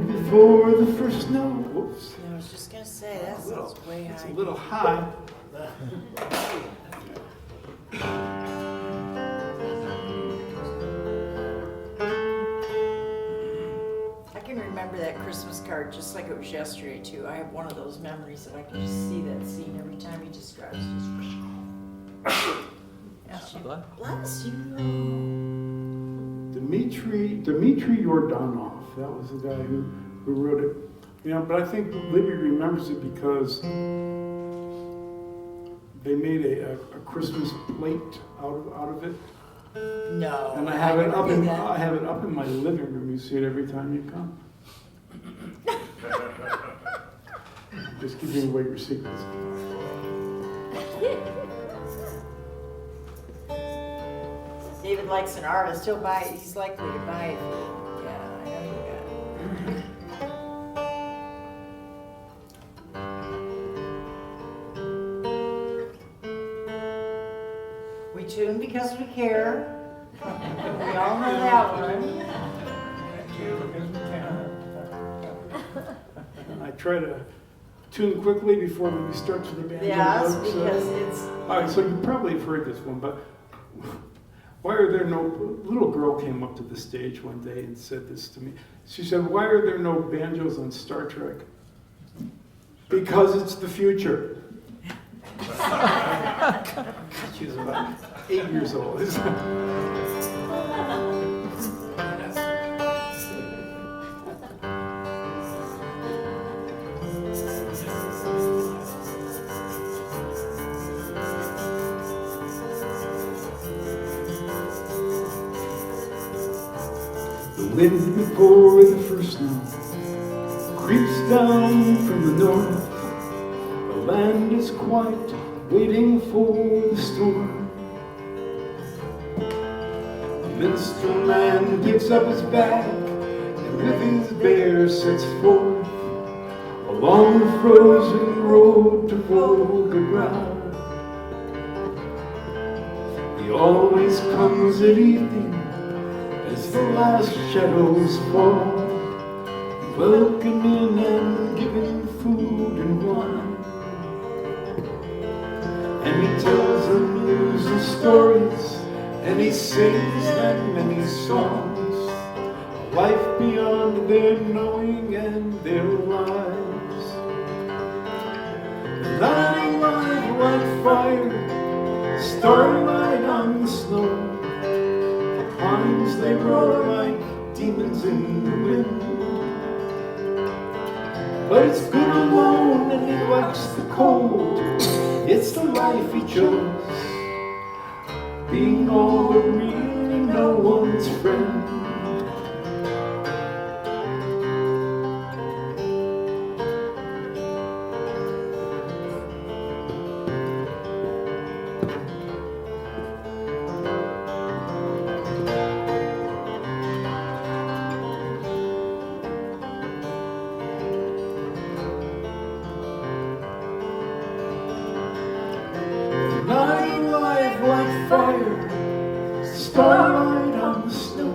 [SPEAKER 5] Before the first snow. Whoops.
[SPEAKER 6] I was just gonna say that sounds way high.
[SPEAKER 5] It's a little high.
[SPEAKER 6] I can remember that Christmas card just like it was yesterday too. I have one of those memories that I can just see that scene every time he describes it. Just bless you.
[SPEAKER 5] Dmitry Yordanov. That was the guy who wrote it. But I think Libby remembers it because they made a Christmas plate out of it.
[SPEAKER 6] No.
[SPEAKER 5] And I have it up in my living room. You see it every time you come. Just giving away your secrets.
[SPEAKER 6] David likes an artist. He'll buy it. He's likely to buy it. Yeah, I know you got it. We tune because we care. We all know that one.
[SPEAKER 5] I try to tune quickly before we start to the band.
[SPEAKER 6] Yes, because it's.
[SPEAKER 5] All right, so you probably have heard this one, but why are there no, little girl came up to the stage one day and said this to me. She said, why are there no banjos on Star Trek? Because it's the future. She was about 8 years old. The wind before the first snow creeps down from the north. The land is quiet, waiting for the storm. The minstrel man picks up his bag and with his bear sets forth along the frozen road to Volgograd. He always comes at evening as the last shadows fall, welcoming and giving food and wine. And he tells them news and stories, and he sings them many songs, a life beyond their knowing and their lives. The night light like fire, starlight on the snow, the pines they roar like demons in the wind. But it's good alone and he likes the cold, it's the life he chose, being all the real and no one's friend. Night life like fire, starlight on the snow,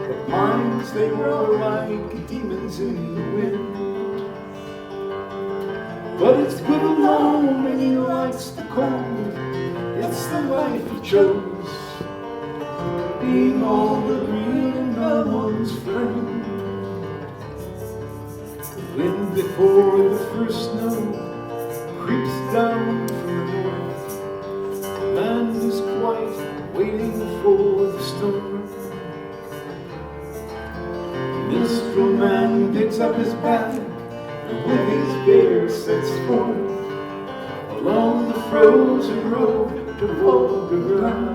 [SPEAKER 5] the pines they roar like demons in the wind. But it's good alone and he likes the cold, it's the life he chose, being all the real and no one's friend. The wind before the first snow creeps down from the north, the land is quiet, waiting for the storm. The minstrel man picks up his bag, and with his bear sets forth along the frozen road to Volgograd.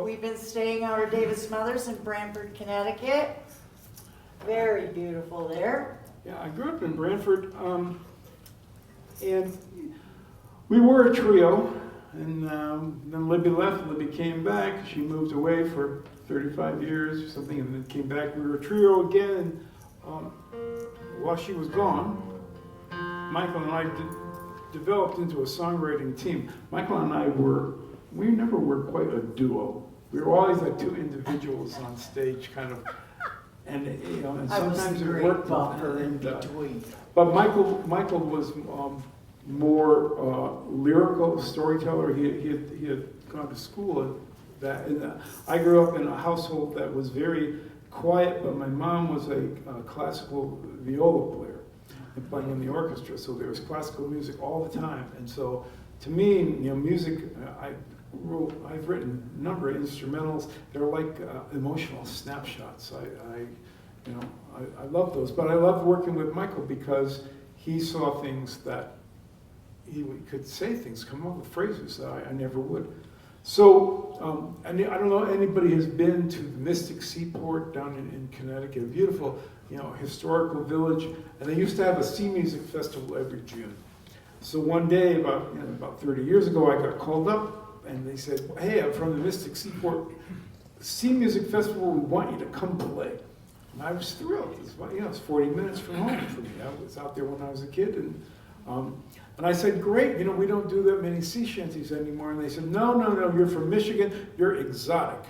[SPEAKER 6] We've been staying at our Davis Mothers in Branford, Connecticut. Very beautiful there.
[SPEAKER 5] Yeah, I grew up in Brantford, and we were a trio, and then Libby left, Libby came back, she moved away for 35 years or something, and then came back, we were a trio again, and while she was gone, Michael and I developed into a songwriting team. Michael and we never were quite a duo. We were always like two individuals on stage, kind of, and and sometimes it worked with her. But Michael was more lyrical storyteller. He had gone to school at that. And I grew up in a household that was very quiet, but my mom was a classical viola player and playing in the orchestra, so there was classical music all the time. And so, to me, music. I've written a number of instrumentals. They're like emotional snapshots. I love those. But I love working with Michael because he saw things that he could say things, come up with phrases that I never would. So, I don't know, anybody has been to the Mystic Seaport down in Connecticut, a beautiful, historical village, and they used to have a sea music festival every June. So one day, about 30 years ago, I got called up, and they said, "Hey, I'm from the Mystic Seaport Sea Music Festival. We want you to come play." And I was thrilled. It's 40 minutes from home for me. I was out there when I was a kid, and I said, "Great. We don't do that many sea shanties anymore." And they said, "No. You're from Michigan. You're exotic."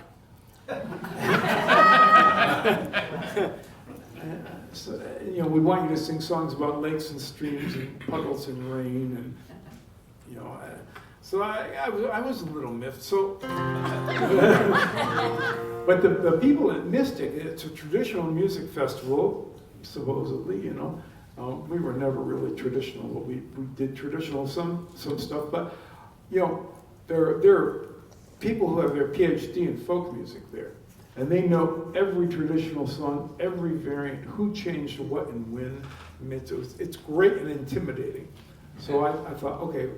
[SPEAKER 5] So, we want you to sing songs about lakes and streams and puddles and rain, and so I was a little miffed. So, but the people at Mystic, it's a traditional music festival, supposedly. We were never really traditional, but we did traditional some stuff. But there are people who have their PhD in folk music there, and they know every traditional song, every variant, who changed what and when. I mean, it's great and intimidating. So I thought, okay,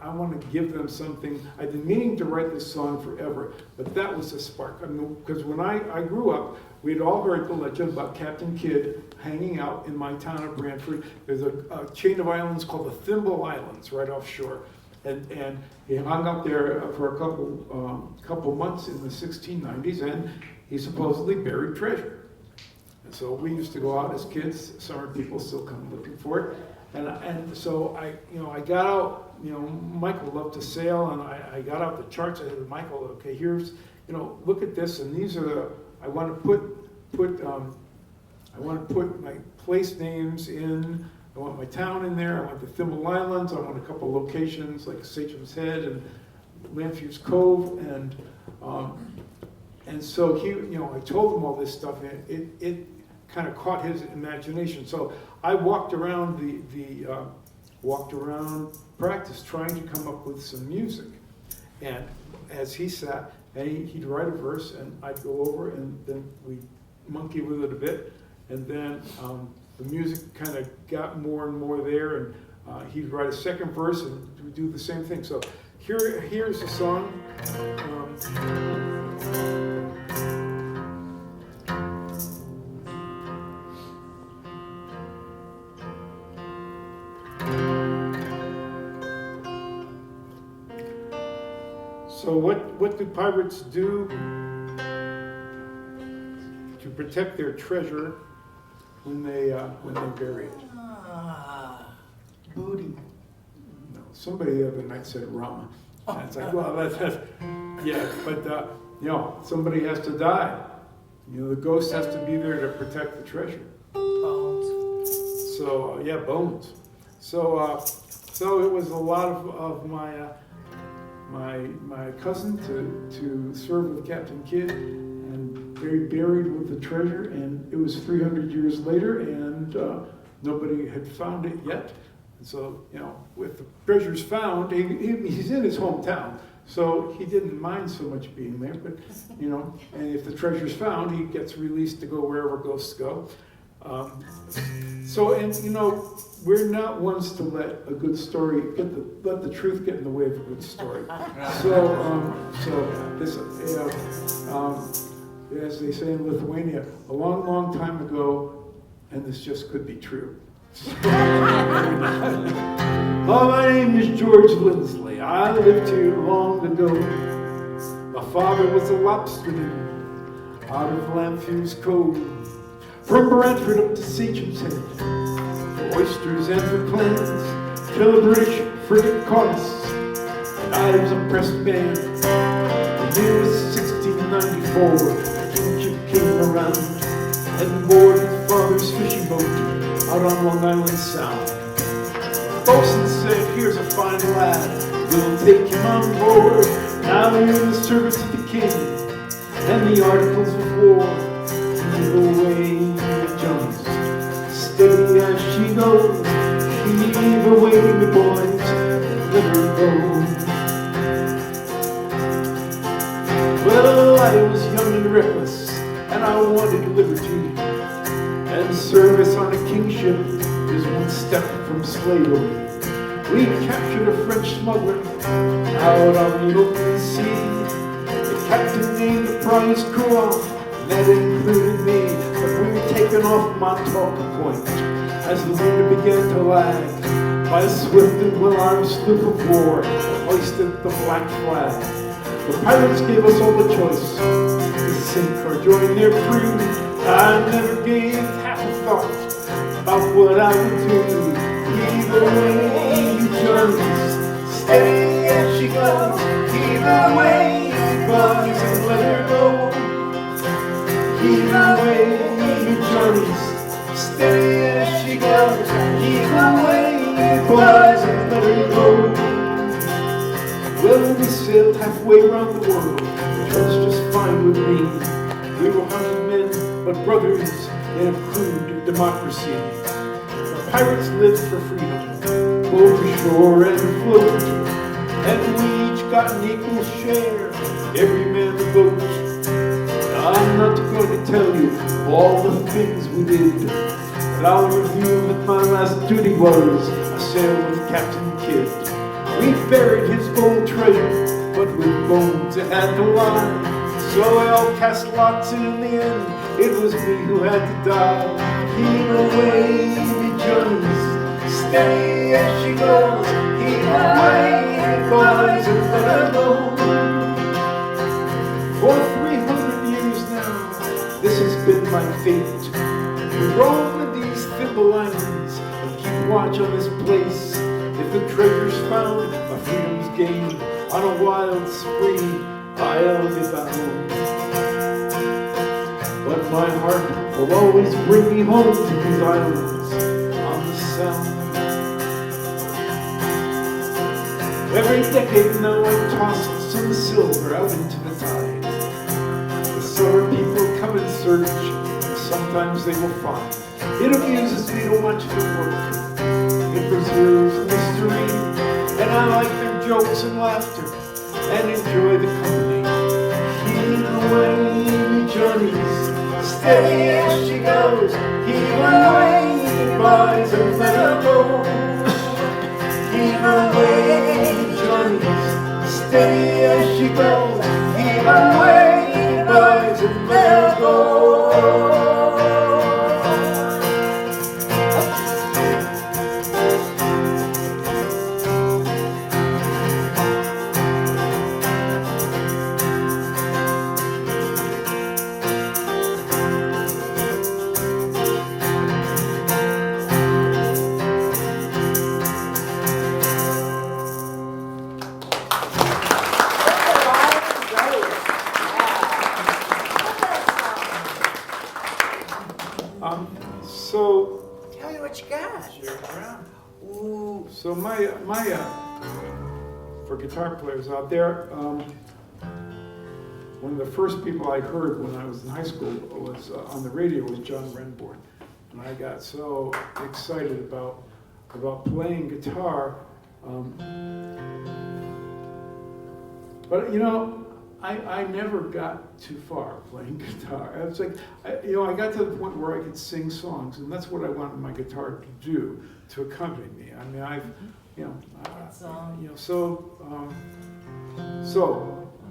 [SPEAKER 5] I want to give them something. I've been meaning to write this song forever, but that was the spark. I mean, because when I grew up, we'd all heard the legend about Captain Kidd hanging out in my town of Brantford. There's a chain of islands called the Thimble Islands right offshore. And he hung out there for a couple months in the 1690s, and he supposedly buried treasure. And so we used to go out as kids. Summer people still come looking for it. And so I got out. Michael loved to sail, and I got out the charts. I said, Michael, okay, here's, look at this, and these are I want to put my place names in. I want my town in there. I want the Thimble Islands. I want a couple locations like Sachem's Head and Lanfew's Cove, and so I told him all this stuff, and it kind of caught his imagination. So I walked around practice, trying to come up with some music, and as he sat, and he'd write a verse, and I'd go over, and then we'd monkey with it a bit, and then the music kind of got more and more there, and he'd write a second verse, and we'd do the same thing. So here's a song. So what do pirates do to protect their treasure when they bury it?
[SPEAKER 6] Booty.
[SPEAKER 5] No, somebody the other night said rum. And it's like, well, that's yeah, but somebody has to die. The ghost has to be there to protect the treasure.
[SPEAKER 6] Bones.
[SPEAKER 5] So bones. So it was a lot of my cousin to serve with Captain Kidd, and they buried with the treasure, and it was 300 years later, and nobody had found it yet. And so, with the treasures found, he's in his hometown, so he didn't mind so much being there, but, and if the treasure's found, he gets released to go wherever ghosts go. We're not ones to let a good story let the truth get in the way of a good story. As they say in Lithuania, a long, long time ago, and this just could be true. My name is George Lindsley. I lived here long ago. My father was a lobsterman out of Lanfew's Cove. From Brantford up to Sachem's Head, for oysters and for clams, till the British frigate caught us, and I was a pressed man. The year was 1694, the kingship came around, and boarded his father's fishing boat out on Long Island Sound. The boatswain said, here's a fine lad, we'll take him on board. Now you're in the service of the king, and the articles of war. Heave away the Jones, steady as she goes. Heave away the boys, and let her go. Well, I was young and reckless, and I wanted liberty, and service on a kingship is one step from slavery. We captured a French smuggler out on the open sea. The captain named the prize crew off, and that included me, but we were taken off Montauk Point as the wind began to lag. By a swift and well-armed sloop of war hoisted the black flag. The pirates gave us all the choice to sink or join their crew. I never gave half a thought about what I would do. Heave away, you Jones, steady as she goes. Heave away, you boys, and let her go. Heave away, you Johnnies, steady as she goes. Heave away, you boys, and let her go. Well, we sailed halfway around the world, which was just fine with me. We were 100 men, but brothers in a crude democracy. The pirates lived for freedom, both ashore and afloat, and we each got an equal share, every man a vote. I'm not going to tell you all the things we did, but I'll review that my last duty was I sailed with Captain Kidd. We buried his gold treasure, but with bones it had to lie. So we all cast lots, and in the end, it was me who had to die. Heave away, me Jones, steady as she goes. Heave away, boys, and let her go. For 300 years now, this has been my fate. To roam in these thimble islands and keep watch on this place. If the treasure's found, my freedom's gained. On a wild spree, I'll be bound. But my heart will always bring me home to these islands on the Sound. Every decade now I toss some silver out into the tide. The silver people come in search, and sometimes they will find. It amuses me to watch them work. It preserves mystery, and I like their jokes and laughter, and enjoy the company. Heave away, Johnny's, steady as she goes. Heave away, boys, and let her go. Heave away, Johnny's, steady as she goes. Heave away, boys, and let her go.
[SPEAKER 6] Tell me what you got. Ooh.
[SPEAKER 5] So my for guitar players out there, one of the first people I heard when I was in high school was on the radio was John Renbourn, and I got so excited about playing guitar. But you know, I never got too far playing guitar. I was like, I got to the point where I could sing songs, and that's what I wanted my guitar to do, to accompany me. I mean, so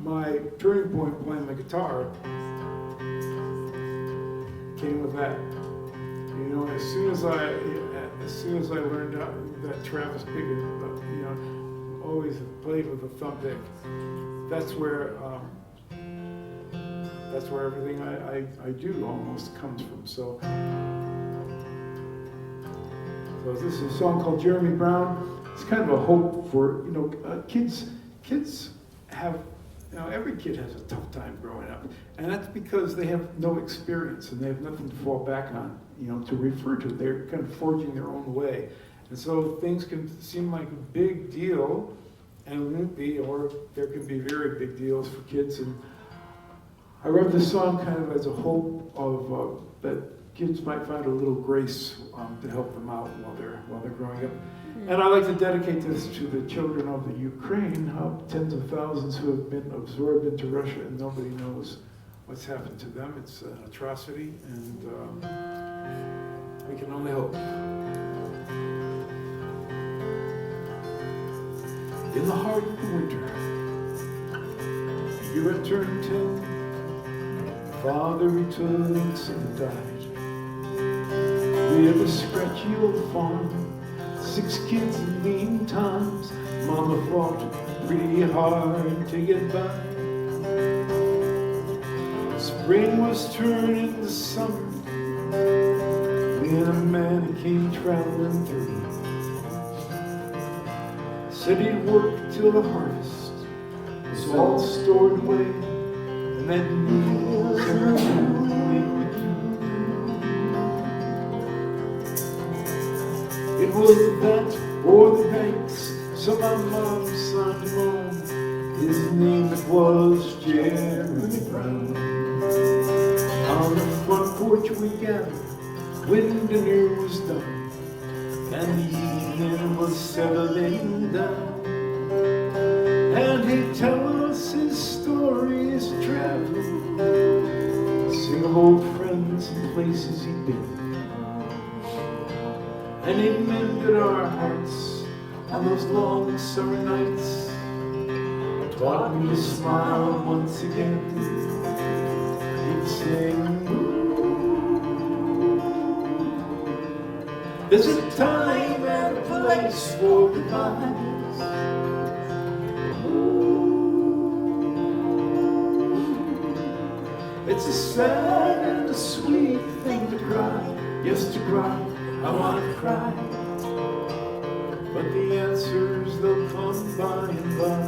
[SPEAKER 5] my turning point playing the guitar came with that. You know, as soon as I learned that Travis Bickett, always played with a thumb pick. That's where everything I do almost comes from. So this is a song called Jeremy Brown. It's kind of a hope for kids. Kids have every kid has a tough time growing up, and that's because they have no experience and they have nothing to fall back on. To refer to. They're kind of forging their own way, and so things can seem like a big deal. And won't be, or there can be very big deals for kids. And I wrote this song kind of as a hope of that kids might find a little grace to help them out while they're growing up. And I like to dedicate this to the children of the Ukraine, tens of thousands who have been absorbed into Russia and nobody knows what's happened to them. It's an atrocity, and we can only hope. In the heart of the winter, you have turned 10. Father returns and died. We have a scratchy old farm, 6 kids in lean times. Mama fought pretty hard to get by. Spring was turning to summer when a man came traveling through. Said he'd work till the harvest was all stored away, and then meals and food would do. It was that or the banks, so my mom signed him on. His name it was Jeremy Brown. On the front porch we gathered when dinner was done, and the evening was settling down, and And he'd tell us his stories of travel, sing of old friends and places he'd been. And he mended our hearts on those long summer nights, taught me to smile once again. He'd sing, there's a time and a place for goodbyes. It's a sad and a sweet thing to cry. Yes, to cry, I want to cry. But the answers, they'll come by and by.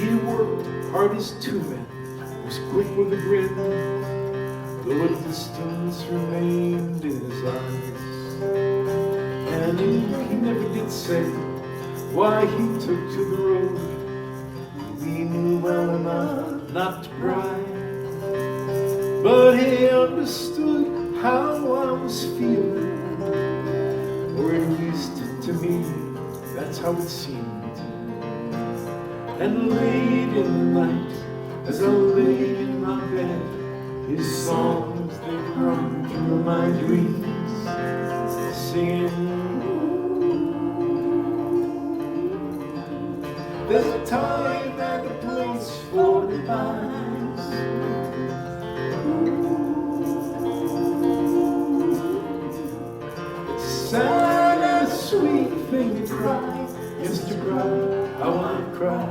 [SPEAKER 5] He worked hard as two men, was quick with a grin, though a distance remained in his eyes. And he never did say why he took to the road. He knew well enough not to cry, but he understood how I was feeling, or at least to me, that's how it seemed. And late in the night, as I lay in my bed, his songs, they run through my dreams, singing, there's a time and a place for goodbyes. It's a sad and a sweet thing to cry. Yes, to cry, I want to cry.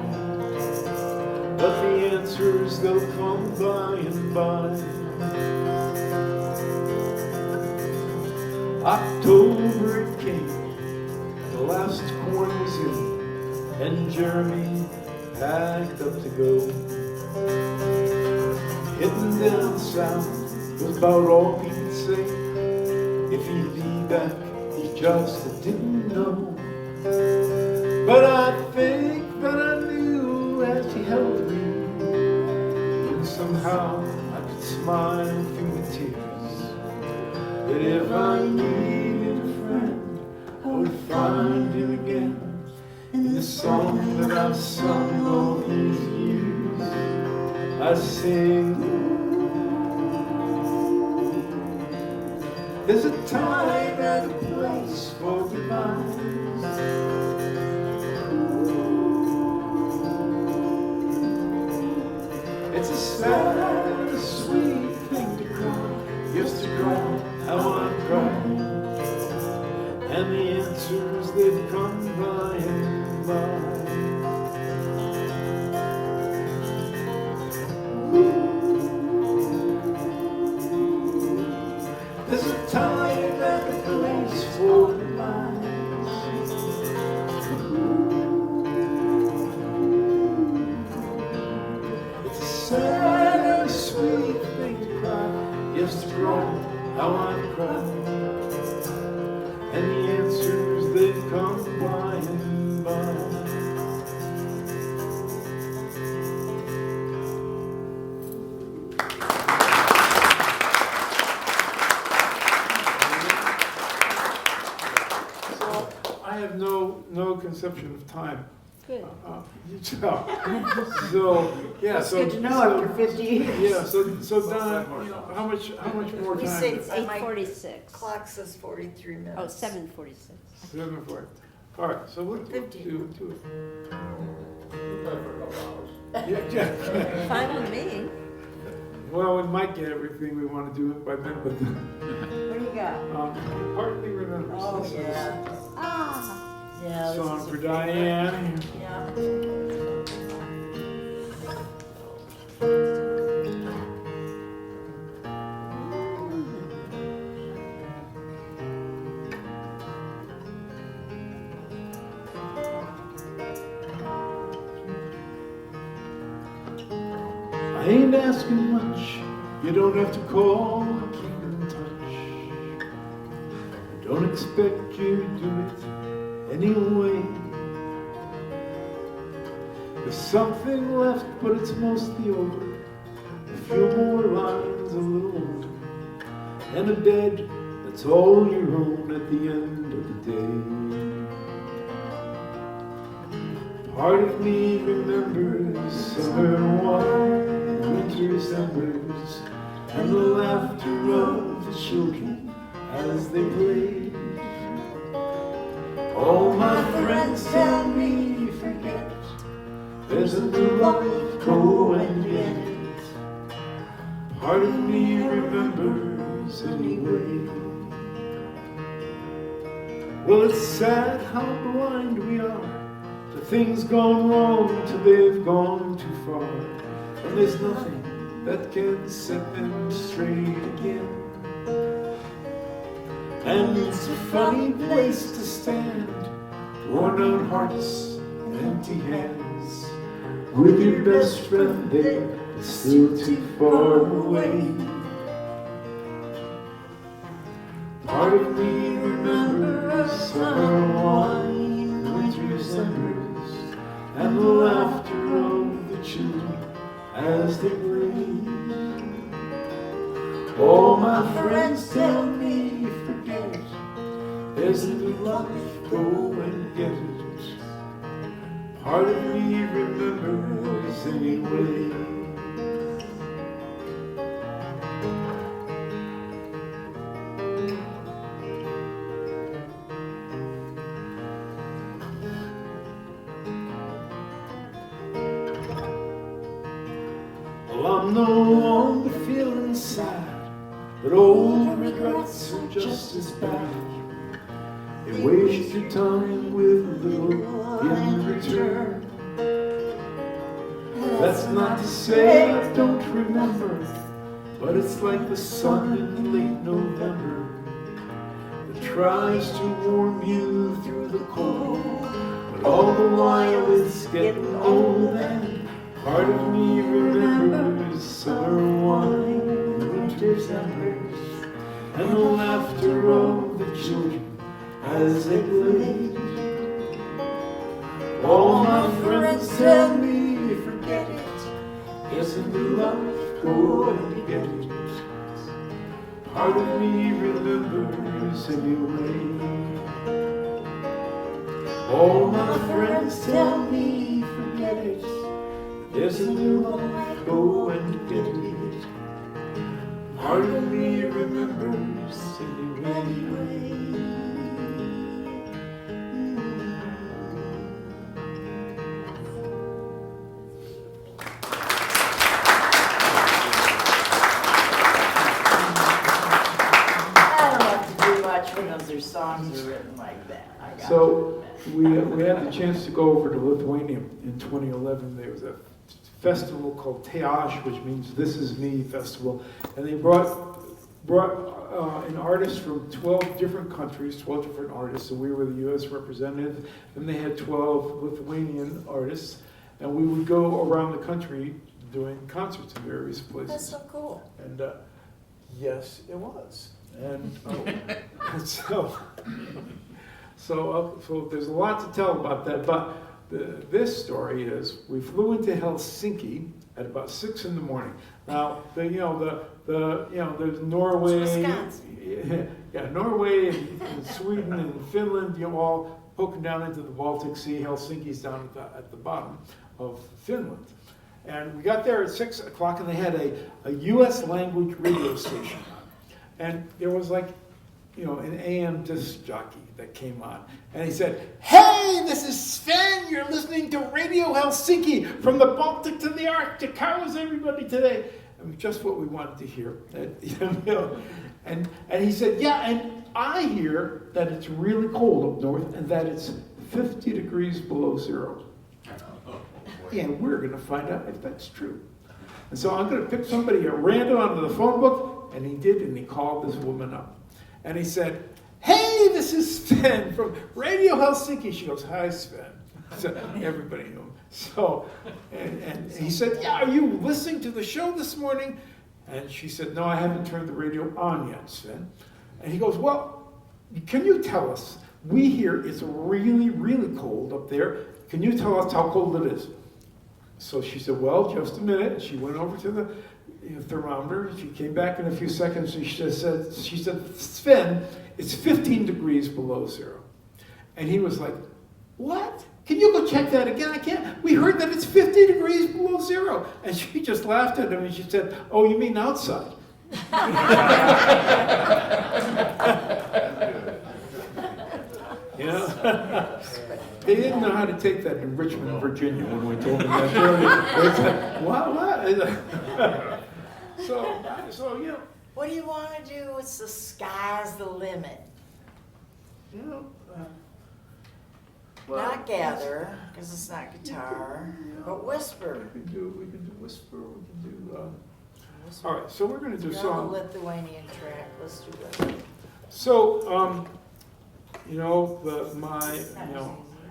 [SPEAKER 5] But the answers, they'll come by and by. October it came, the last corn was in, and Jeremy packed up to go. Hitting down south was about all he could say. If he'd be back, he just didn't know. But I think that I knew as he held me, and somehow I could smile through the tears, that if I needed a friend, I would find him again. In the song that I've sung all these years, I sing, there's a time and a place for goodbyes. It's a sad and a sweet thing to cry. Yes, to cry, I want to cry. And the answers, they've come by and by. There's a time and a place for goodbyes. It's a sad and a sweet thing to cry. Yes, to cry, I want to cry. And the answers, they come by and by. So I have no conception of time.
[SPEAKER 2] Good.
[SPEAKER 5] So yeah,
[SPEAKER 6] That's
[SPEAKER 5] so
[SPEAKER 6] good to know after 50 years.
[SPEAKER 5] Yeah, so Donna, you know, how much more
[SPEAKER 6] We
[SPEAKER 5] time?
[SPEAKER 6] say
[SPEAKER 2] It's 8:46.
[SPEAKER 6] clock says 43 minutes.
[SPEAKER 2] Oh, 7:46.
[SPEAKER 5] 7:40. All right, so we'll do
[SPEAKER 6] 15.
[SPEAKER 5] it.
[SPEAKER 7] We'll play for a couple hours.
[SPEAKER 5] Yeah.
[SPEAKER 2] Fine with me.
[SPEAKER 5] Well, we might get everything we want to do by then, but
[SPEAKER 6] What do you got?
[SPEAKER 5] partly remembers.
[SPEAKER 6] Oh,
[SPEAKER 5] This is
[SPEAKER 6] yeah.
[SPEAKER 2] Ah.
[SPEAKER 6] Yeah.
[SPEAKER 5] a
[SPEAKER 6] this
[SPEAKER 5] song
[SPEAKER 6] is
[SPEAKER 5] for
[SPEAKER 6] a-
[SPEAKER 5] Diane.
[SPEAKER 6] Yeah.
[SPEAKER 5] I ain't asking much. You don't have to call or keep in touch. I don't expect you to do it anyway. There's something left, but it's mostly over. A few more lines, a little older, and a bed that's all your own at the end of the day. Part of me remembers summer wine, winter's embers, and the laughter of the children as they played. All my friends tell me forget it. There's a new life, go and get it. Part of me remembers anyway. Well, it's sad how blind we are to things gone wrong till they've gone too far, and there's nothing that can set them straight again. And it's a funny place to stand, worn out hearts and empty hands, with your best friend there, still too far away. Part of me remembers summer wine, winter's embers, and the laughter of the children as they played. All my friends tell me forget it. There's a new life, go and get it. Part of me remembers anyway. Well, I'm no longer feeling sad, but old regrets are just as bad. They waste your time with little in return. That's not to say I don't remember, but it's like the sun in late November that tries to warm you through the cold, but all the while it's getting old. And part of me remembers summer wine, winter's embers, and the laughter of the children as they played. All my friends tell me forget it. Yes, a new life, go and get it. Part of me remembers anyway. All my friends tell me forget it. There's a new life, go and get it. Part of me remembers anyway.
[SPEAKER 6] Because their songs are written like that.
[SPEAKER 5] So we had the chance to go over to Lithuania in 2011. There was a festival called Teash, which means This Is Me Festival, and they brought an artist from 12 different countries, 12 different artists, and we were the U.S. representative. And they had 12 Lithuanian artists, and we would go around the country doing concerts in various places.
[SPEAKER 6] That's so cool.
[SPEAKER 5] And yes, it was. And so there's a lot to tell about that. But this story is we flew into Helsinki at about 6 in the morning. Now there's Norway, Norway and Sweden and Finland, all poking down into the Baltic Sea. Helsinki's down at the bottom of Finland. And we got there at 6 o'clock, and they had a U.S. language radio station. And there was an AM disc jockey that came on. And he said, "Hey, this is Sven. You're listening to Radio Helsinki from the Baltic to the Arctic. How is everybody today?" And just what we wanted to hear. And he said, "Yeah, and I hear that it's really cold up north and that it's 50 degrees below zero." And we're going to find out if that's true. And so I'm going to pick somebody at random out of the phone book. And he did, and he called this woman up. And he said, "Hey, this is Sven from Radio Helsinki." She goes, "Hi, Sven." So everybody knew him. So, and he said, "Yeah, are you listening to the show this morning?" And she said, "No, I haven't turned the radio on yet, Sven." And he goes, "Well, can you tell us? We hear it's really, really cold up there. Can you tell us how cold it is?" So she said, "Well, just a minute." She went over to the thermometer. She came back in a few seconds, and she said, "Sven, it's 15 degrees below zero." And he was like, "What?" can you go check that again? I can't. We heard that it's 50 degrees below zero. And she just laughed at him and she said, oh, you mean outside? You know? They didn't know how to take that in Richmond, Virginia, when we told them that earlier. They said, what? So, you know.
[SPEAKER 6] What do you want to do? It's the sky's the limit.
[SPEAKER 5] You know,
[SPEAKER 6] Not gather, because it's not guitar, but whisper.
[SPEAKER 5] We can do whisper, we can do, all right, so we're gonna do
[SPEAKER 6] You're on
[SPEAKER 5] song.
[SPEAKER 6] the Lithuanian track, let's do that.
[SPEAKER 5] So, you know,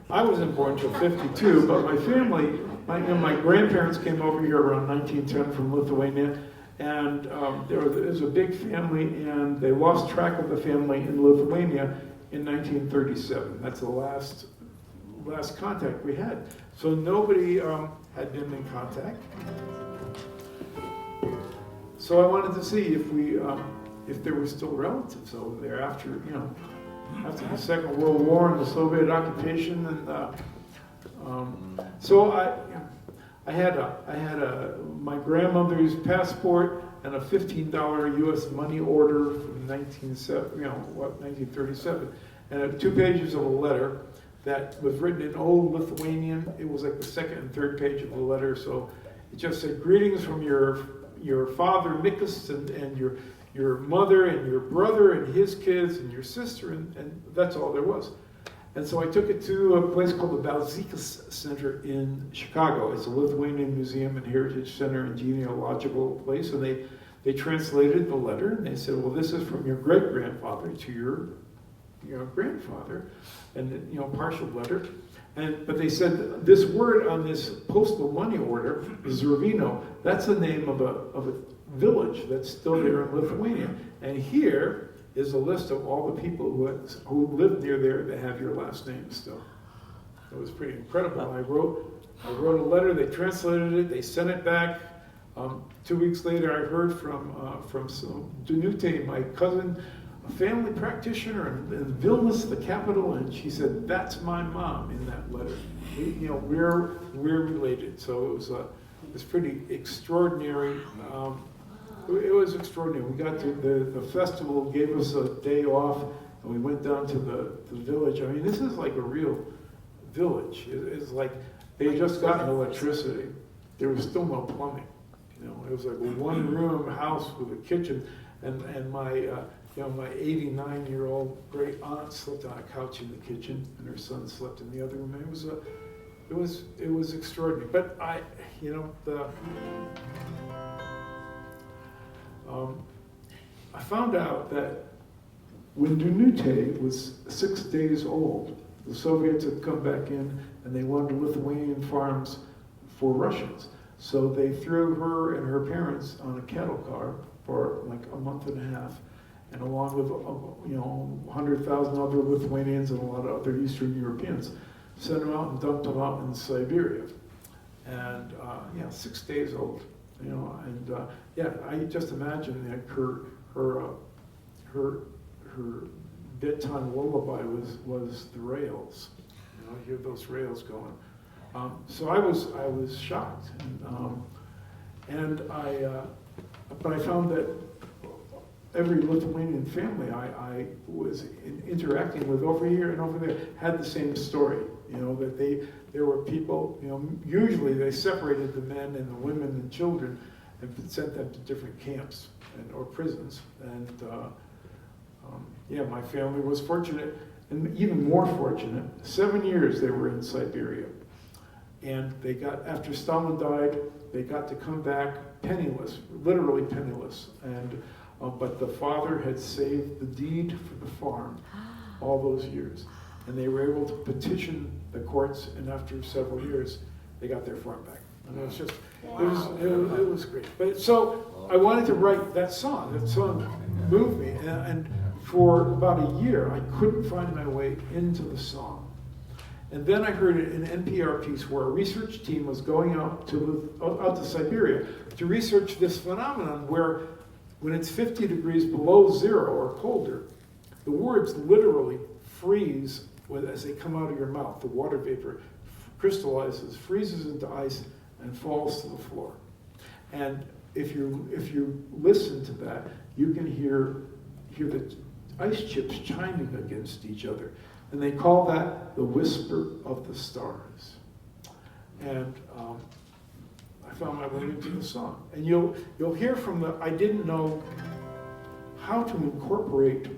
[SPEAKER 5] I wasn't born till 52, but my family, my grandparents came over here around 1910 from Lithuania, and there was a big family, and they lost track of the family in Lithuania in 1937. That's the last contact we had. So nobody had been in contact. So I wanted to see if there were still relatives over there after after the Second World War and the Soviet occupation, and so I had my grandmother's passport and a $15 U.S. money order from 1937, and 2 pages of a letter that was written in old Lithuanian. It was like the second and third page of the letter, so it just said, "Greetings from your father Mikas and your mother and your brother and his kids and your sister," and that's all there was. And so I took it to a place called the Balzikas Center in Chicago. It's a Lithuanian museum and heritage center and genealogical place, and they translated the letter, and they said, well, this is from your great-grandfather to your grandfather, and partial letter. But they said this word on this postal money order, Zervino, that's the name of a village that's still there in Lithuania. And here is a list of all the people who lived near there that have your last name still. It was pretty incredible. I wrote a letter. They translated it. They sent it back. 2 weeks later, I heard from Danute, my cousin, a family practitioner in Vilnius, the capital, and she said, "That's my mom" in that letter. We're related. So it was pretty extraordinary. It was extraordinary. We got to the festival, gave us a day off, and we went down to the village. I mean, this is like a real village. It's like they had just gotten electricity. There was still no plumbing. It was like a one-room house with a kitchen, and my my 89-year-old great aunt slept on a couch in the kitchen, and her son slept in the other room. It was extraordinary. But I found out that when Danute was 6 days old, the Soviets had come back in and they wanted Lithuanian farms for Russians. So they threw her and her parents on a cattle car for like a month and a half, and along with 100,000 other Lithuanians and a lot of other Eastern Europeans, sent them out and dumped them out in Siberia. And 6 days old. I just imagine that her bedtime lullaby was the rails. Hear those rails going. So I was shocked, but I found that every Lithuanian family I was interacting with over here and over there had the same story. That there were people. Usually they separated the men and the women and children and sent them to different camps or prisons. And my family was fortunate, and even more fortunate. 7 years they were in Siberia, and after Stalin died, they got to come back penniless, literally penniless. And but the father had saved the deed for the farm all those years, and they were able to petition the courts, and after several years, they got their farm back. And it was just, it was great. But so I wanted to write that song. That song moved me, and for about a year, I couldn't find my way into the song. And then I heard an NPR piece where a research team was going out to Siberia to research this phenomenon where, when it's 50 degrees below zero or colder, the words literally freeze as they come out of your mouth. The water vapor crystallizes, freezes into ice, and falls to the floor. And if you listen to that, you can hear the ice chips chiming against each other. And they call that the whisper of the stars. And I found my way into the song. And you'll hear from I didn't know how to incorporate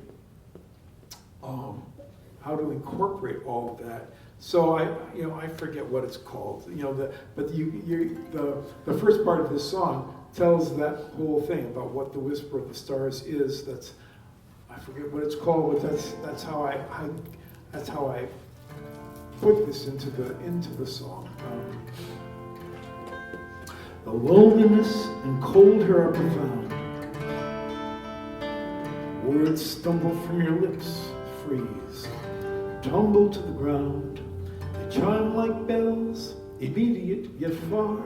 [SPEAKER 5] all of that. So I forget what it's called. But the first part of this song tells that whole thing about what the whisper of the stars is. I forget what it's called, but that's how I put this into the song. The loneliness and cold here are profound. Words stumble from your lips, freeze, tumble to the ground. They chime like bells, immediate yet far.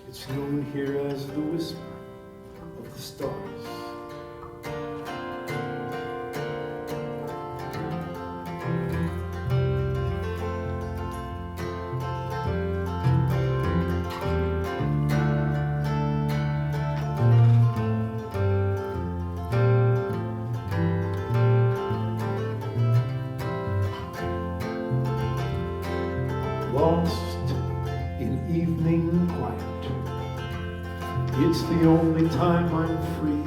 [SPEAKER 5] It's known here as the whisper of the stars. Lost in evening quiet, it's the only time I'm free.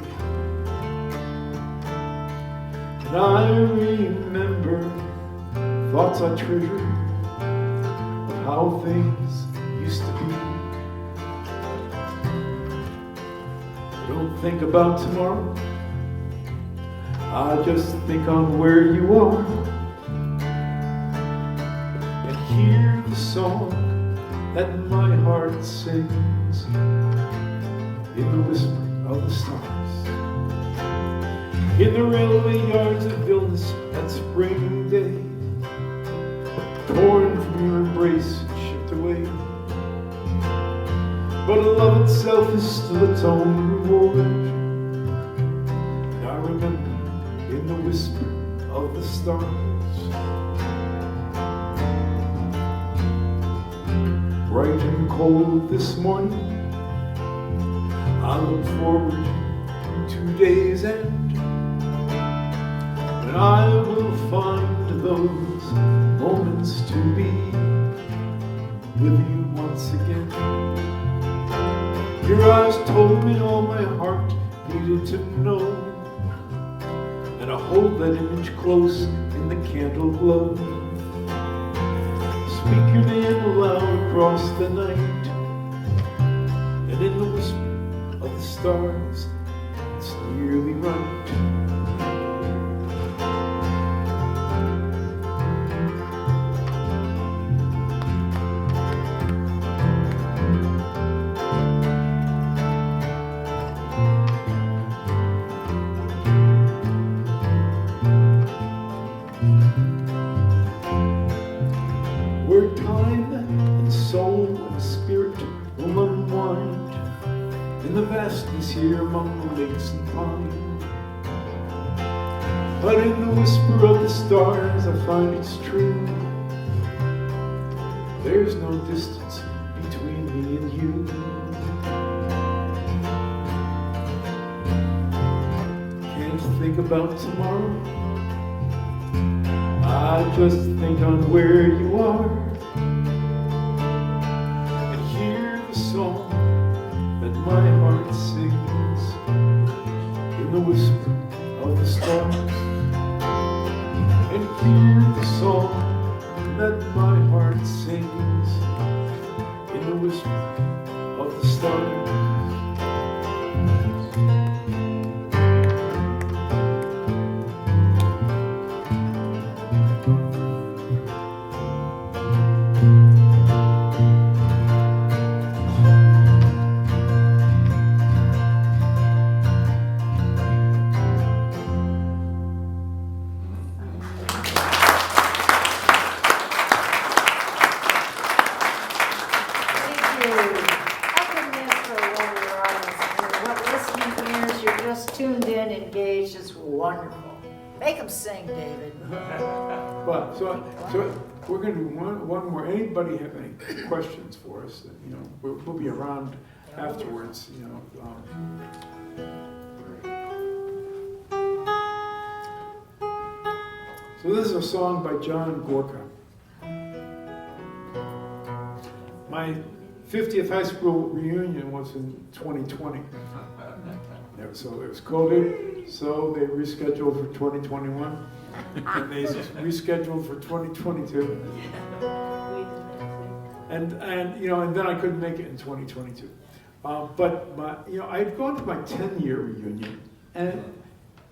[SPEAKER 5] And I remember thoughts I treasure of how things used to be. I don't think about tomorrow, I just think on where you are. Hear the song that my heart sings in the whisper of the stars. In the railway yards of illness that spring day, torn from your embrace and shipped away. But love itself is still its own reward. And I remember in the whisper of the stars. Bright and cold this morning, I look forward to day's end, when I will find those moments to be with you once again. Your eyes told me all my heart needed to know, and I hold that image close in the candle glow. Speak your name aloud across the night, and in the whisper of the stars, it's nearly right. Where time and soul and spirit will unwind in the vastness here among the lakes and pine. But in the whisper of the stars I find it's true. There's no distance between me and you. Can't think about tomorrow, I just think on where you are. And hear the song that my heart sings in the whisper of the stars. And hear the song that my heart sings in the whisper of the stars.
[SPEAKER 6] Thank you. How can we ask for a warmer audience? And what listening ears, you're just tuned in, engaged, it's wonderful. Make them sing, David.
[SPEAKER 5] But so we're going to do one more. Anybody have any questions for us? That, you know, we'll be around afterwards. You know. So this is a song by John Gorka. My 50th high school reunion was in 2020. So it was COVID, so they rescheduled for 2021, and they rescheduled for 2022. And you know, and then I couldn't make it in 2022. But you know, I'd gone to my 10-year reunion, and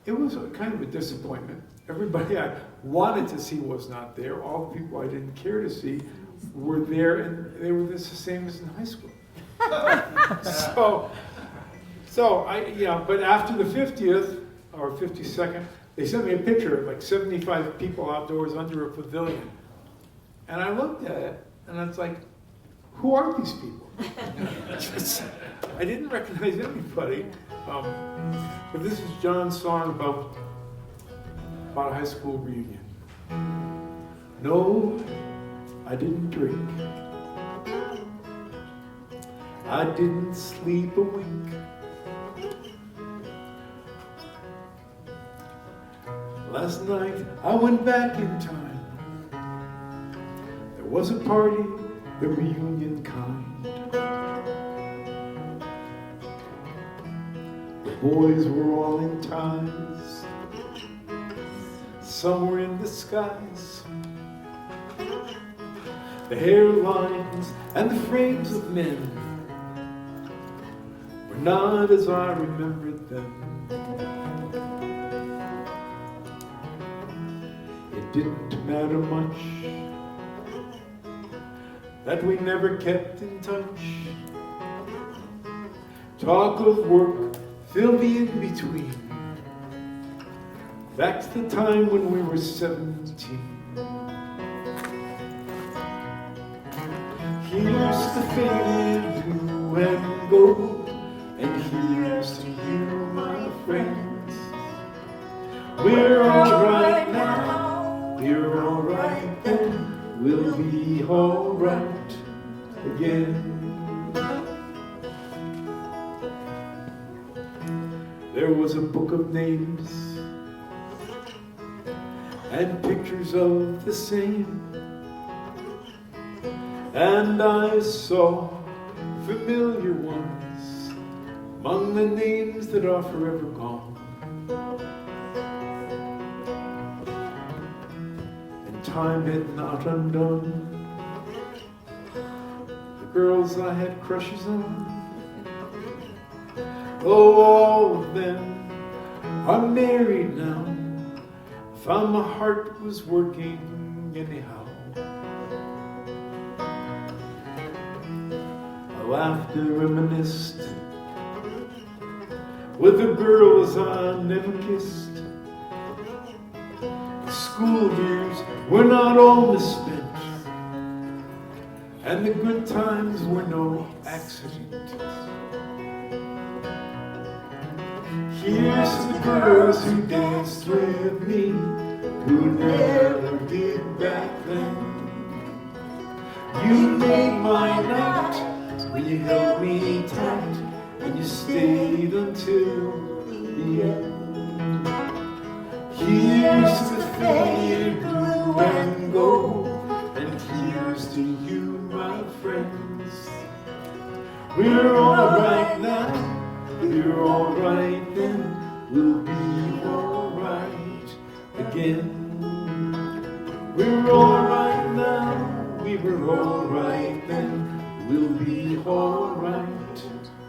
[SPEAKER 5] it was kind of a disappointment. Everybody I wanted to see was not there. All the people I didn't care to see were there, and they were the same as in high school. So but after the 50th or 52nd, they sent me a picture of like 75 people outdoors under a pavilion, and I looked at it, and I was like, who are these people? I didn't recognize anybody. But this is John's song about a high school reunion. No, I didn't drink. I didn't sleep a wink. Last night I went back in time. There was a party, the reunion kind. The boys were all in ties. Some were in disguise. The hairlines and the frames of men were not as I remembered them. It didn't matter much that we never kept in touch. Talk of work filled the in-between. That's the time when we were 17. Here's to faded blue and gold, and here's to you, my friends. We're all right now, we're all right then, we'll be all right again. There was a book of names and pictures of the same, and I saw familiar ones among the names that are forever gone. And time had not undone the girls I had crushes on. Oh, all of them are married now. Found my heart was working anyhow. I laughed and reminisced with the girls I never kissed. The school years were not all misspent, and the good times were no accident. Here's to the girls who danced with me, who never did back then. You made my night when you held me tight, and you stayed until the end. Here's to the faded blue and gold, and here's to you, my friends. We're all right now. We're all right then, we'll be all right again. We're all right now, we were all right then, we'll be all right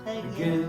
[SPEAKER 5] again.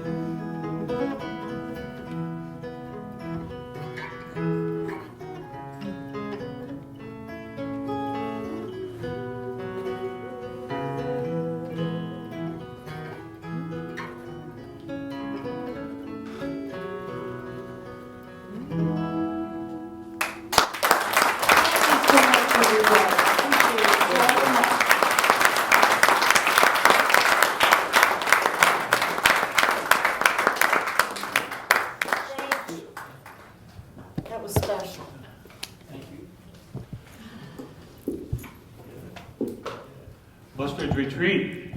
[SPEAKER 1] Buster's Retreat.